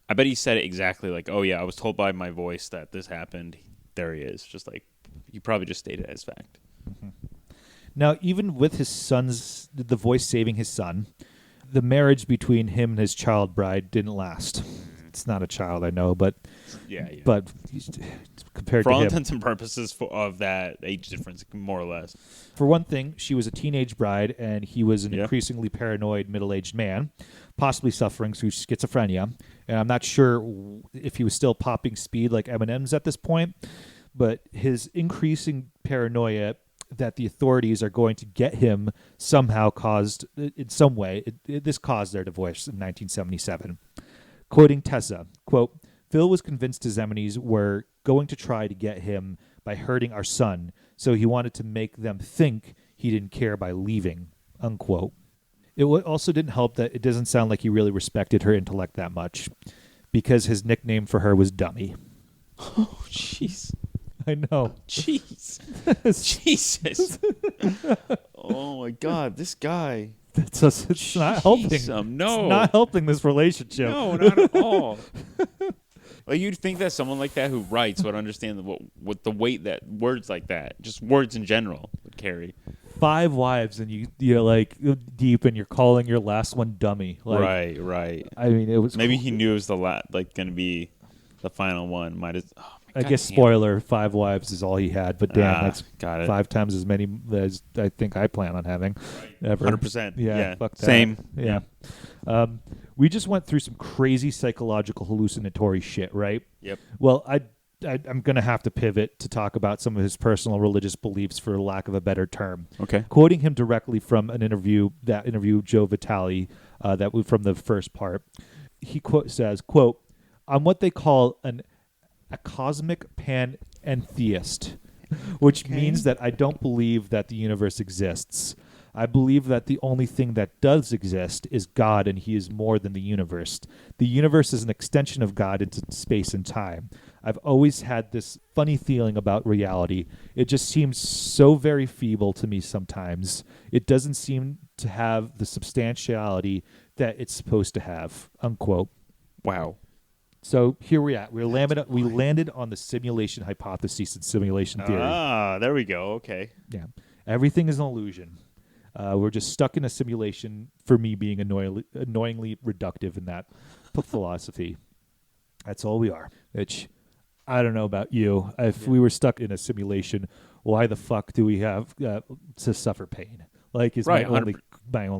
I bet he said it exactly like, oh yeah, I was told by my voice that this happened. There he is." Just like you probably just stated it as fact. Mm-hmm. Now, even with the voice saving his son, the marriage between him and his child bride didn't last. It's not a child, I know, but but compared for to all him, intents and purposes of that age difference, more or less. For one thing, she was a teenage bride, and he was an increasingly paranoid middle-aged man. possibly suffering through schizophrenia. And I'm not sure if he was still popping speed like M&M's at this point, but his increasing paranoia that the authorities are going to get him somehow caused, in some way, this caused their divorce in 1977. Quoting Tessa, quote, Phil was convinced his enemies were going to try to get him by hurting our son, so he wanted to make them think he didn't care by leaving, unquote. It also didn't help that it doesn't sound like he really respected her intellect that much, because his nickname for her was Dummy. Oh, jeez. I know. Jeez. Jesus. Oh, my God. This guy. It's not helping. No. It's not helping this relationship. No, not at all. Like, you'd think that someone like that who writes would understand what the weight that words like that, just words in general, would carry. 5 wives, and you're like deep, and you're calling your last one Dummy. Like, Right. I mean, it was Maybe he knew it was going to be the final one. I guess spoiler: 5 wives is all he had, but damn, that's got it. 5 times as many as I think I plan on having. Ever. 100%. Yeah, fuck that. Same. Yeah. We just went through some crazy psychological hallucinatory shit, right? Yep. Well, I'm going to have to pivot to talk about some of his personal religious beliefs, for lack of a better term. Okay. Quoting him directly from an interview Joe Vitale, from the first part, he says, quote, I'm what they call a cosmic panentheist, which means that I don't believe that the universe exists. I believe that the only thing that does exist is God, and he is more than the universe. The universe is an extension of God into space and time. I've always had this funny feeling about reality. It just seems so very feeble to me sometimes. It doesn't seem to have the substantiality that it's supposed to have, unquote. Wow. So here we're at. We landed on the simulation hypothesis and simulation theory. Ah, there we go. Okay. Yeah. Everything is an illusion. We're just stuck in a simulation, for me being annoyingly reductive in that philosophy. That's all we are. Which, I don't know about you. If we were stuck in a simulation, why the fuck do we have to suffer pain? Like, is my only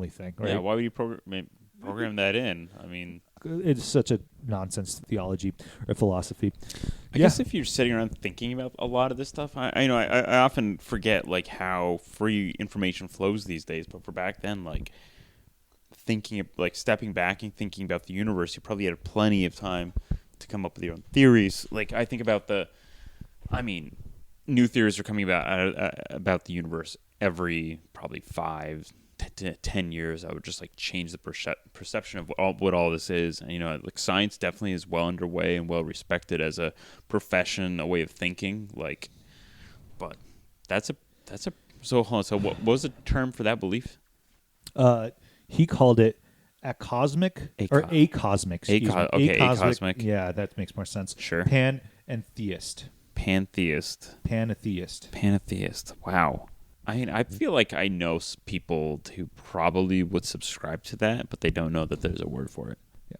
thing. Right? Yeah, why would you program that in? I mean, it's such a nonsense theology or philosophy. I guess if you're sitting around thinking about a lot of this stuff, I often forget like how free information flows these days. But for back then, like thinking of, like stepping back and thinking about the universe, you probably had plenty of time to come up with your own theories. Like I think about new theories are coming about the universe every probably 5 to 10 years. I would just like change the perception of what all this is. And like science definitely is well underway and well respected as a profession, a way of thinking. Like, but that's a so hold on. So what was the term for that belief? He called it acosmic. Acosmic. Yeah, that makes more sense. Sure. Panentheist. Wow. I mean, I feel like I know people who probably would subscribe to that, but they don't know that there's a word for it. Yeah.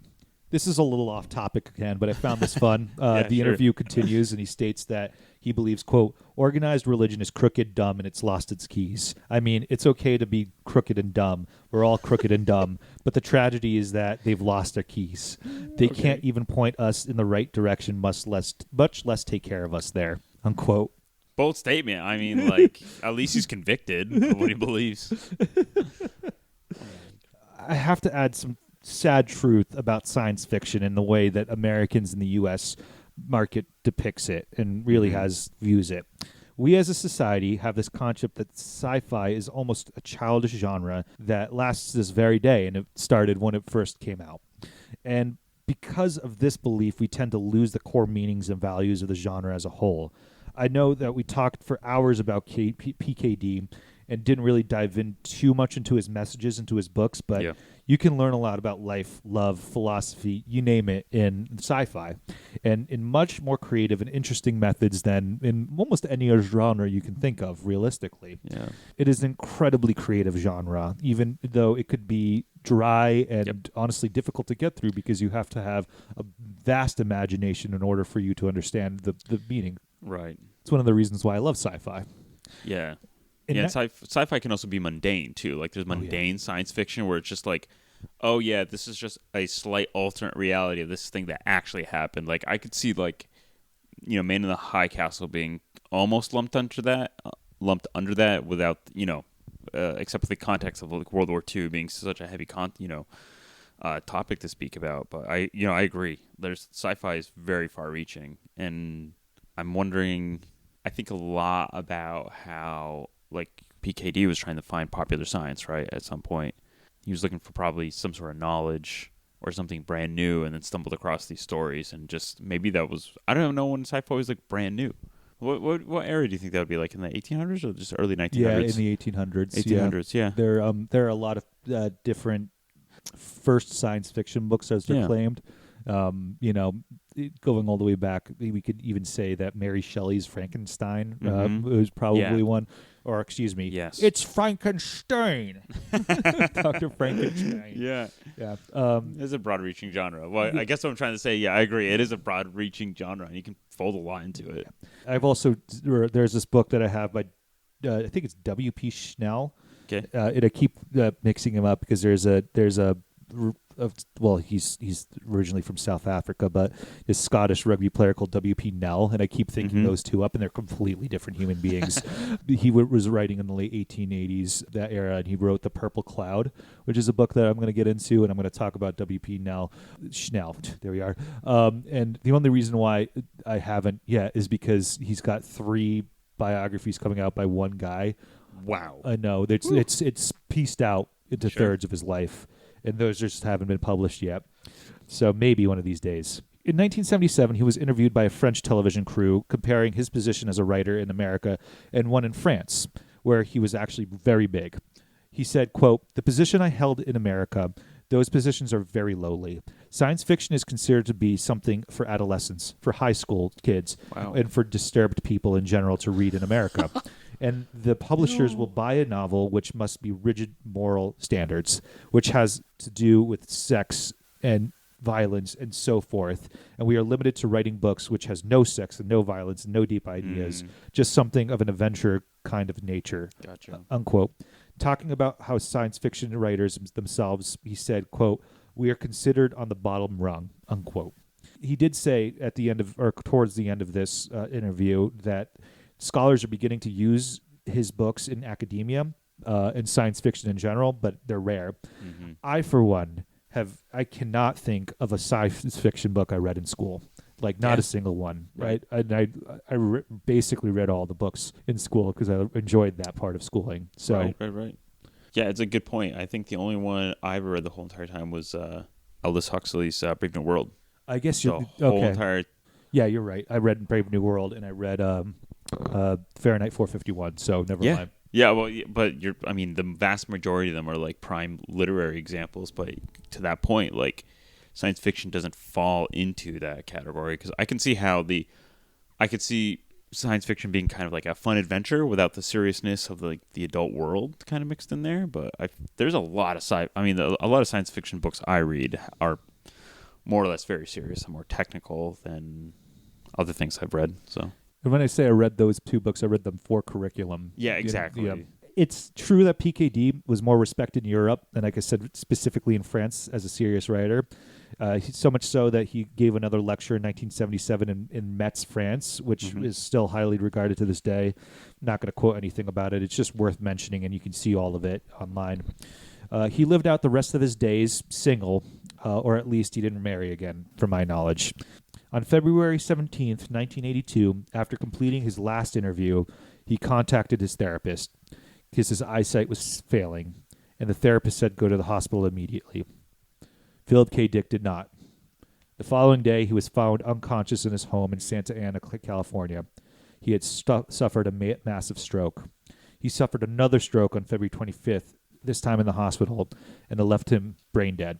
This is a little off topic again, but I found this fun. The interview continues, and he states that he believes, quote, organized religion is crooked, dumb, and it's lost its keys. I mean, it's okay to be crooked and dumb. We're all crooked and dumb. But the tragedy is that they've lost their keys. They can't even point us in the right direction, much less take care of us there, unquote. Bold statement. I mean, like, at least he's convicted of what he believes. I have to add some sad truth about science fiction and the way that Americans in the U.S. market depicts it and really views it. We as a society have this concept that sci-fi is almost a childish genre that lasts this very day, and it started when it first came out. And because of this belief, we tend to lose the core meanings and values of the genre as a whole. I know that we talked for hours about PKD and didn't really dive in too much into his messages, into his books, but you can learn a lot about life, love, philosophy, you name it, in sci-fi, and in much more creative and interesting methods than in almost any other genre you can think of, realistically. Yeah. It is an incredibly creative genre, even though it could be dry and honestly difficult to get through because you have to have a vast imagination in order for you to understand the meaning. Right. It's one of the reasons why I love sci-fi. Yeah. Sci-fi can also be mundane, too. Like, there's mundane science fiction where it's just, like, oh yeah, this is just a slight alternate reality of this thing that actually happened. Like I could see like, Man in the High Castle being almost lumped under that without, except for the context of like World War II being such a heavy topic to speak about. But I agree. There's sci-fi is very far-reaching, and I'm wondering. I think a lot about how like PKD was trying to find popular science, right? At some point, he was looking for probably some sort of knowledge or something brand new, and then stumbled across these stories, and just maybe that was I don't know when sci-fi was like brand new. What era do you think that would be, like in the 1800s or just early 1900s? Yeah, in the 1800s. 1800s, yeah. There are a lot of different first science fiction books, as they're claimed. Going all the way back, we could even say that Mary Shelley's Frankenstein was probably one. Or, excuse me, yes, it's Frankenstein. Dr. Frankenstein. Yeah. It's a broad-reaching genre. Well, I guess what I'm trying to say, I agree. It is a broad-reaching genre, and you can fold a lot into it. I've also, there's this book that I have by, I think it's W.P. Schnell. Okay. And I keep mixing him up because there's a he's originally from South Africa, but this Scottish rugby player called W.P. Nell, and I keep thinking those two up, and they're completely different human beings. He was writing in the late 1880s, that era, and he wrote The Purple Cloud, which is a book that I'm going to get into, and I'm going to talk about W.P. Schnell. There we are. And the only reason why I haven't yet is because he's got 3 biographies coming out by one guy. Wow. I know. It's pieced out into thirds of his life, and those just haven't been published yet. So maybe one of these days. In 1977, he was interviewed by a French television crew comparing his position as a writer in America and one in France, where he was actually very big. He said, quote, "The position I held in America, those positions are very lowly. Science fiction is considered to be something for adolescents, for high school kids, and for disturbed people in general to read in America. And the publishers will buy a novel which must be rigid moral standards, which has to do with sex and violence and so forth. And we are limited to writing books which has no sex and no violence and no deep ideas, just something of an adventure kind of nature." Gotcha. Unquote. Talking about how science fiction writers themselves, he said, quote, "We are considered on the bottom rung," unquote. He did say at the end of, or towards the end of this interview, that scholars are beginning to use his books in academia and science fiction in general, but they're rare. I, for one, I cannot think of a science fiction book I read in school. Like, not a single one, right? I basically read all the books in school because I enjoyed that part of schooling. So Right. Yeah, it's a good point. I think the only one I ever read the whole entire time was Aldous Huxley's Brave New World. I guess you're okay. Yeah, you're right. I read Brave New World, and I read Fahrenheit 451, so never mind. Yeah, well, but the vast majority of them are like prime literary examples, but to that point, like, science fiction doesn't fall into that category, because I can see how I could see science fiction being kind of like a fun adventure without the seriousness of like the adult world kind of mixed in there. But there's a lot of a lot of science fiction books I read are more or less very serious and more technical than other things I've read. So, and when I say I read those 2 books, I read them for curriculum. Yeah, exactly. Yeah. It's true that PKD was more respected in Europe, and like I said, specifically in France as a serious writer. So much so that he gave another lecture in 1977 in Metz, France, which is still highly regarded to this day. I'm not going to quote anything about it. It's just worth mentioning, and you can see all of it online. He lived out the rest of his days single, or at least he didn't marry again, from my knowledge. On February 17th, 1982, after completing his last interview, he contacted his therapist because his eyesight was failing, and the therapist said go to the hospital immediately. Philip K. Dick did not. The following day, he was found unconscious in his home in Santa Ana, California. He had suffered a massive stroke. He suffered another stroke on February 25th, this time in the hospital, and it left him brain dead.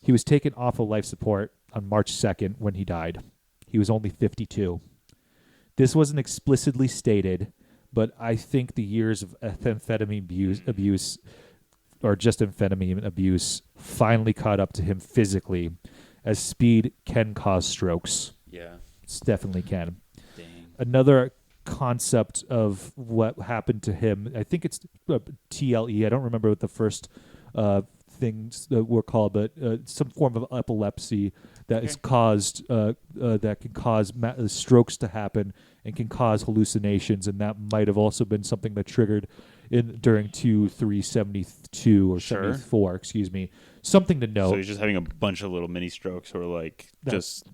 He was taken off of life support on March 2nd when he died. He was only 52. This wasn't explicitly stated, but I think the years of amphetamine abuse or just amphetamine abuse finally caught up to him physically, as speed can cause strokes. Yeah. It definitely can. Dang. Another concept of what happened to him, I think it's TLE. I don't remember what the first things that were called, but some form of epilepsy that is caused that can cause strokes to happen and can cause hallucinations, and that might have also been something that triggered during 2372 or 74, excuse me. Something to note. So he's just having a bunch of little mini strokes, or like just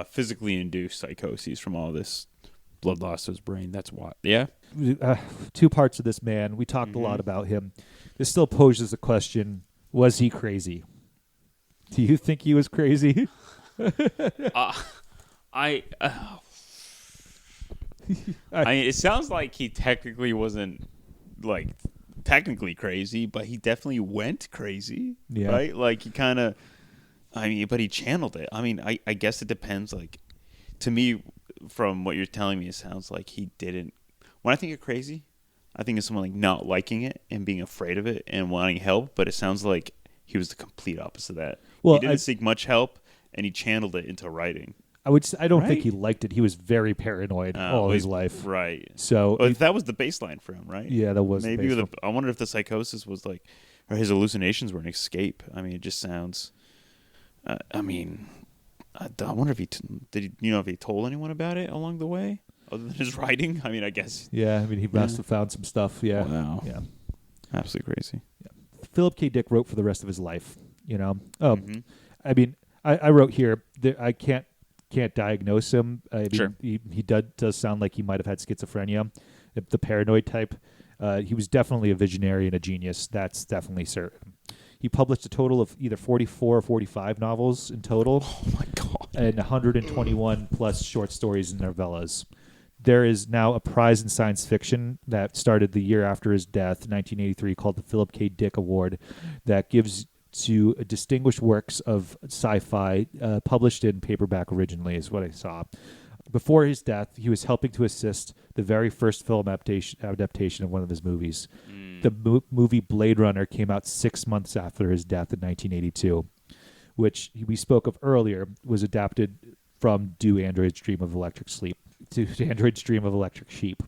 physically induced psychoses from all this blood loss to his brain. That's why. Yeah. Two parts of this man. We talked a lot about him. This still poses the question: was he crazy? Do you think he was crazy? It sounds like he technically wasn't like technically crazy, but he definitely went crazy. Yeah. Right? Like he kind of, but he channeled it. I guess it depends. Like, to me, from what you're telling me, it sounds like he didn't. When I think of crazy, I think of someone like not liking it and being afraid of it and wanting help. But it sounds like he was the complete opposite of that. Well, he didn't seek much help, and he channeled it into writing. I don't think he liked it. He was very paranoid all his life. Right. So that was the baseline for him, right? Yeah, that was. Maybe I wonder if the psychosis was like, or his hallucinations were an escape. It just sounds. I wonder if he did. If he told anyone about it along the way, other than his writing. I guess. Yeah, he must have found some stuff. Yeah. Wow. Yeah. Absolutely crazy. Yeah. Philip K. Dick wrote for the rest of his life. I wrote here that I can't diagnose him. Sure. He does sound like he might have had schizophrenia, the paranoid type. He was definitely a visionary and a genius. That's definitely certain. He published a total of either 44 or 45 novels in total. Oh, my God. And 121 plus short stories and novellas. There is now a prize in science fiction that started the year after his death, 1983, called the Philip K. Dick Award, that gives to distinguished works of sci-fi published in paperback originally, is what I saw. Before his death, he was helping to assist the very first film adaptation of one of his movies. The movie Blade Runner came out 6 months after his death in 1982, which we spoke of earlier, was adapted from Do Androids Dream of Electric Sleep to Androids Dream of Electric Sheep.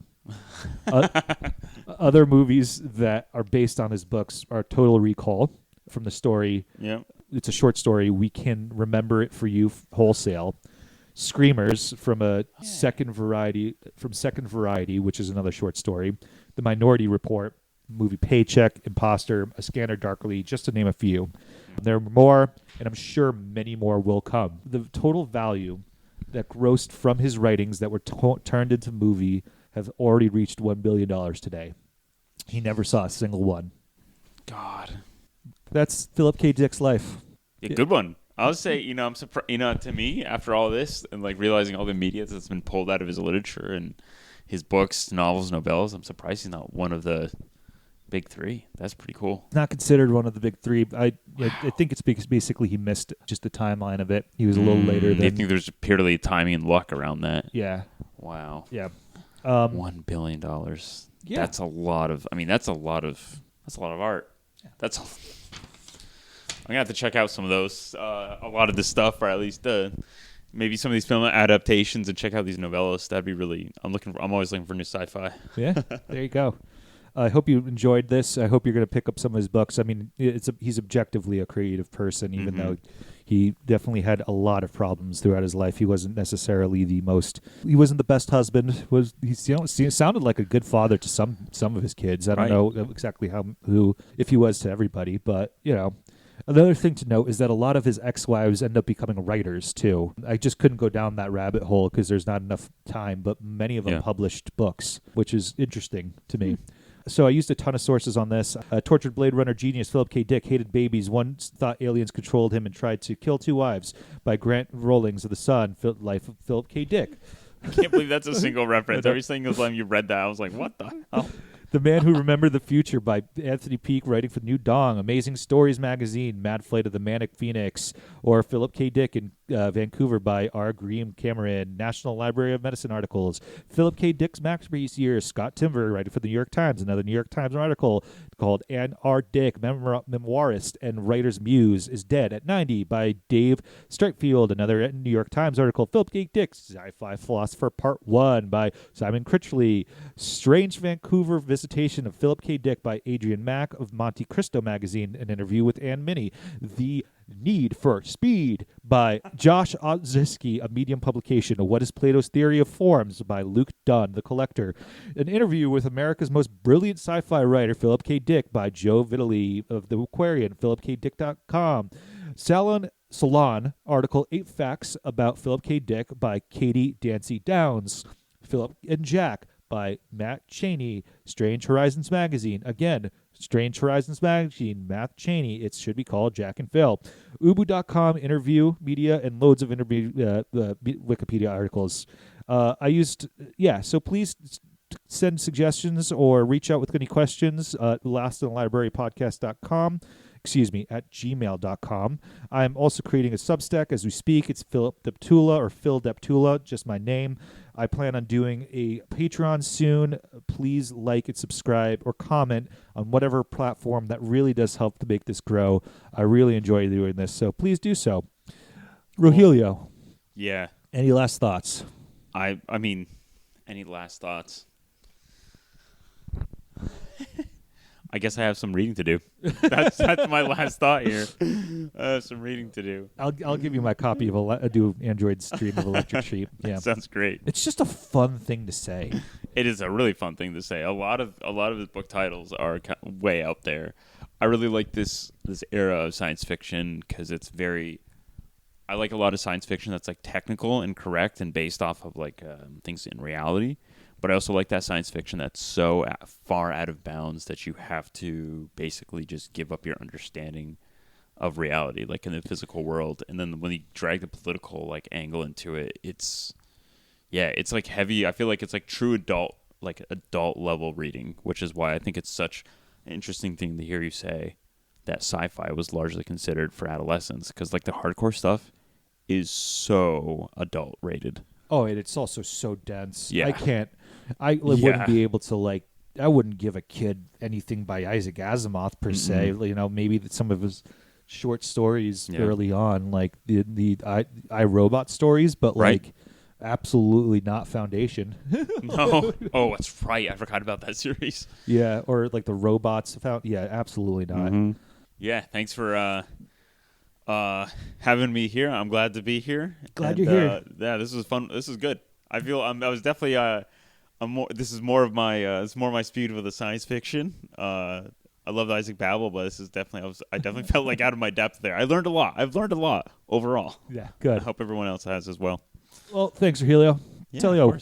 Other movies that are based on his books are Total Recall, from the story. Yeah. It's a short story. We Can Remember It for You Wholesale. Screamers from Second Variety, which is another short story. The Minority Report, movie Paycheck, Imposter, A Scanner Darkly, just to name a few. There are more, and I'm sure many more will come. The total value that grossed from his writings that were turned into movie have already reached $1 billion today. He never saw a single one. God. That's Philip K. Dick's life. Yeah, good one. I'll say, I'm surprised. To me, after all this and like realizing all the media that's been pulled out of his literature and his books, novels, novellas, I'm surprised he's not one of the big three. That's pretty cool. Not considered one of the big three. I think it's because basically he missed just the timeline of it. He was a little later than. I think there's purely timing and luck around that. Yeah. Wow. Yeah. $1 billion. Yeah. That's a lot of. That's a lot of art. Yeah. I'm gonna have to check out some of those, a lot of this stuff, or at least maybe some of these film adaptations, and check out these novellas. That'd be really. I'm always looking for new sci-fi. Yeah, there you go. I hope you enjoyed this. I hope you're going to pick up some of his books. He's objectively a creative person, even though he definitely had a lot of problems throughout his life. He wasn't necessarily he wasn't the best husband. He sounded like a good father to some of his kids. I don't know exactly if he was to everybody, but Another thing to note is that a lot of his ex-wives end up becoming writers, too. I just couldn't go down that rabbit hole because there's not enough time, but many of them published books, which is interesting to me. So I used a ton of sources on this. Tortured Blade Runner genius Philip K. Dick hated babies. Once thought aliens controlled him and tried to kill 2 wives by Grant Rawlings of The Sun, Life of Philip K. Dick. I can't believe that's a single reference. Every single time you read that, I was like, what the hell? The Man Who Remembered the Future by Anthony Peake, writing for New Dong, Amazing Stories Magazine, Mad Flight of the Manic Phoenix, or Philip K. Dick in Vancouver by R. Green Cameron, National Library of Medicine articles, Philip K. Dick's masterpiece year, Scott Timber, writing for the New York Times, another New York Times article, called Ann R. Dick, Memoirist and Writer's Muse, is Dead at 90 by Dave Streitfeld. Another New York Times article, Philip K. Dick, Sci-Fi Philosopher Part 1 by Simon Critchley. Strange Vancouver Visitation of Philip K. Dick by Adrian Mack of Monte Cristo Magazine, an interview with Ann Minnie. The Need for Speed by Josh Oziski, a Medium publication. What is Plato's Theory of Forms by Luke Dunn, The Collector. An interview with America's most brilliant sci-fi writer, Philip K. Dick, by Joe Vitale of The Aquarian, philipkdick.com. Salon article, 8 Facts About Philip K. Dick by Katie Dancy Downs. Philip and Jack by Matt Cheney, Strange Horizons Magazine. Again, Strange Horizons Magazine, Matt Cheney. It should be called Jack and Phil. Ubu.com, interview, media, and loads of Wikipedia articles. So please send suggestions or reach out with any questions. lostinthelibrarypodcast.com. At gmail.com. I'm also creating a Substack as we speak. It's Fil Deptula or Fil Deptula, just my name. I plan on doing a Patreon soon. Please like and subscribe or comment on whatever platform. That really does help to make this grow. I really enjoy doing this, so please do so. Rogelio. Yeah. Any last thoughts? I mean, any last thoughts? I guess I have some reading to do. That's my last thought here. I have some reading to do. I'll give you my copy of do Android stream of Electric Sheep. Yeah, sounds great. It's just a fun thing to say. It is a really fun thing to say. A lot of his book titles are way out there. I really like this era of science fiction because it's very. I like a lot of science fiction that's like technical and correct and based off of like things in reality. But I also like that science fiction that's so far out of bounds that you have to basically just give up your understanding of reality, like in the physical world. And then when you drag the political like angle into it, it's like heavy. I feel like it's like true adult level reading, which is why I think it's such an interesting thing to hear you say that sci-fi was largely considered for adolescents, because like the hardcore stuff is so adult rated. Oh, and it's also so dense. Yeah. I wouldn't be able to I wouldn't give a kid anything by Isaac Asimov per se. You know, maybe some of his short stories early on, like the I Robot stories, but like absolutely not Foundation. No. Oh, that's right. I forgot about that series. Yeah, or like the robots found. Yeah, absolutely not. Mm-hmm. Yeah, thanks for having me here. I'm glad to be here. Glad you're here. Yeah, this was fun. This is good. I feel I was definitely this is more of my it's more my speed with the science fiction. I loved Isaac Babel, but this is definitely I definitely felt like out of my depth there. I learned a lot. I've learned a lot overall. Yeah, good. I hope everyone else has as well. Well, thanks, Rogelio. Yeah, Tell you.